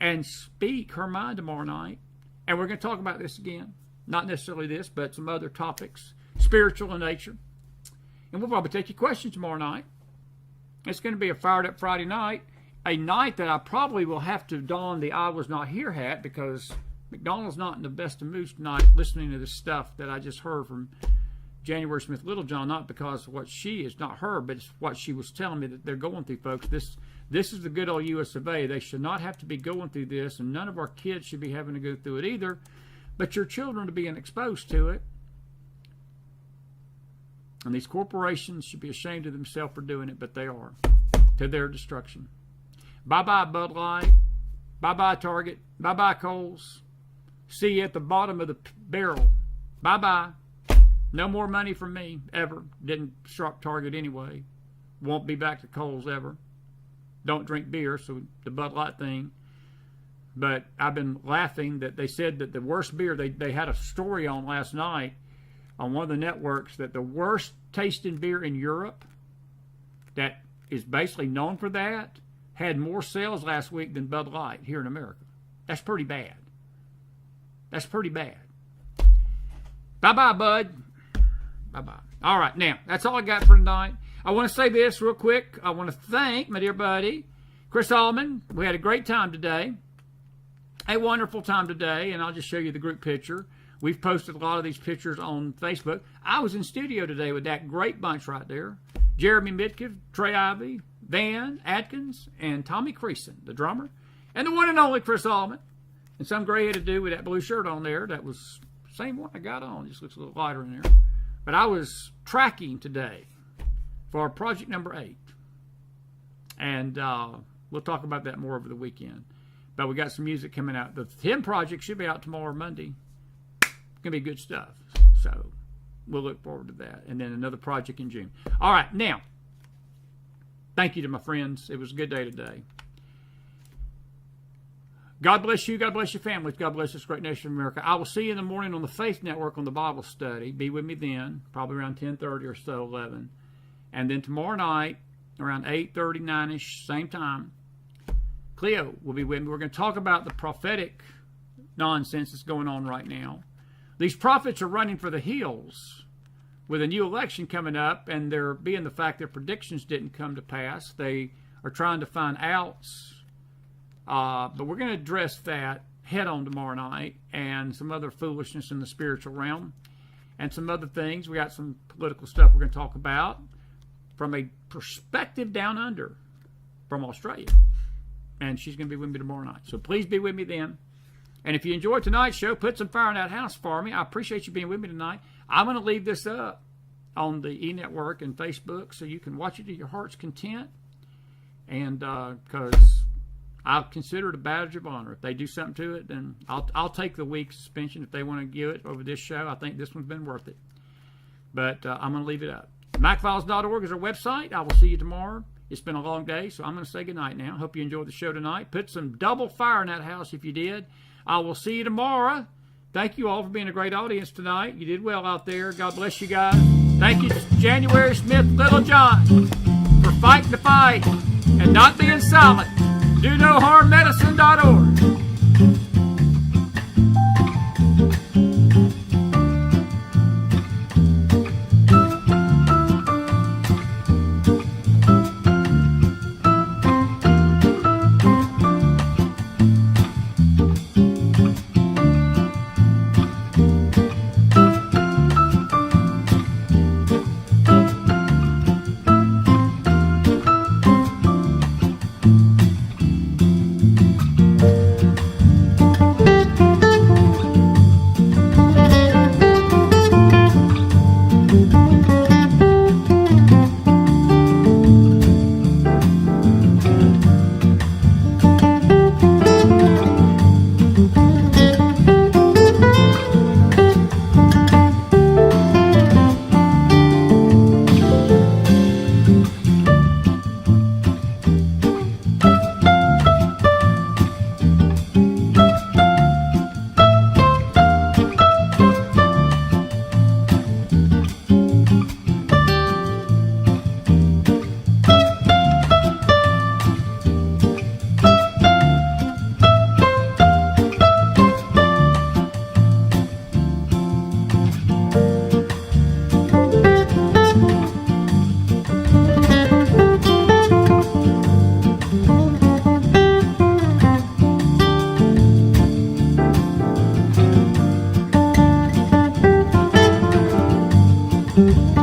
and speak her mind tomorrow night. And we're going to talk about this again. Not necessarily this, but some other topics, spiritual in nature. And we'll probably take your questions tomorrow night. It's going to be a fired up Friday night. A night that I probably will have to don the I was not here hat, because McDonald's not in the best of moods tonight listening to this stuff that I just heard from January Smith Littlejohn, not because of what she is, not her, but it's what she was telling me that they're going through, folks. This is the good old U.S. of A. They should not have to be going through this, and none of our kids should be having to go through it either, but your children are being exposed to it. And these corporations should be ashamed of themselves for doing it, but they are, to their destruction. Bye-bye, Bud Light. Bye-bye, Target. Bye-bye, Kohl's. See you at the bottom of the barrel. Bye-bye. No more money from me, ever. Didn't shop Target anyway. Won't be back to Kohl's ever. Don't drink beer, so the Bud Light thing. But I've been laughing that they said that the worst beer, they had a story on last night on one of the networks, that the worst tasting beer in Europe, that is basically known for that, had more sales last week than Bud Light here in America. That's pretty bad. That's pretty bad. Bye-bye, bud. Bye-bye. All right, now, that's all I got for tonight. I want to say this real quick. I want to thank my dear buddy, Chris Allman. We had a great time today. A wonderful time today, and I'll just show you the group picture. We've posted a lot of these pictures on Facebook. I was in studio today with that great bunch right there. Jeremy Mitkiff, Trey Ivey, Van Atkins, and Tommy Creason, the drummer, and the one and only Chris Allman. And some gray-headed dude with that blue shirt on there. That was the same one I got on. Just looks a little lighter in there. But I was tracking today for project number 8. And we'll talk about that more over the weekend. But we got some music coming out. The Hymn project should be out tomorrow, Monday. It's going to be good stuff. So we'll look forward to that. And then another project in June. All right, now, thank you to my friends. It was a good day today. God bless you. God bless your families. God bless this great nation of America. I will see you in the morning on the Faith Network on the Bible study. Be with me then, probably around 10:30 or so, 11. And then tomorrow night, around 8:30, 9-ish, same time, Cleo will be with me. We're going to talk about the prophetic nonsense that's going on right now. These prophets are running for the hills with a new election coming up, and there being the fact their predictions didn't come to pass. They are trying to find outs. But we're going to address that head on tomorrow night, and some other foolishness in the spiritual realm and some other things. We got some political stuff we're going to talk about from a perspective down under from Australia. And she's going to be with me tomorrow night. So please be with me then. And if you enjoyed tonight's show, put some fire in that house for me. I appreciate you being with me tonight. I'm going to leave this up on the E-Network and Facebook so you can watch it to your heart's content. And because I'll consider it a badge of honor. If they do something to it, then I'll take the week suspension if they want to give it over this show. I think this one's been worth it. But I'm going to leave it up. McFiles.org is our website. I will see you tomorrow. It's been a long day, so I'm going to say goodnight now. Hope you enjoyed the show tonight. Put some double fire in that house if you did. I will see you tomorrow. Thank you all for being a great audience tonight. You did well out there. God bless you guys. Thank you to January Smith Littlejohn for fighting the fight and not being silent. DoNoHarmMedicine.org. Thank you.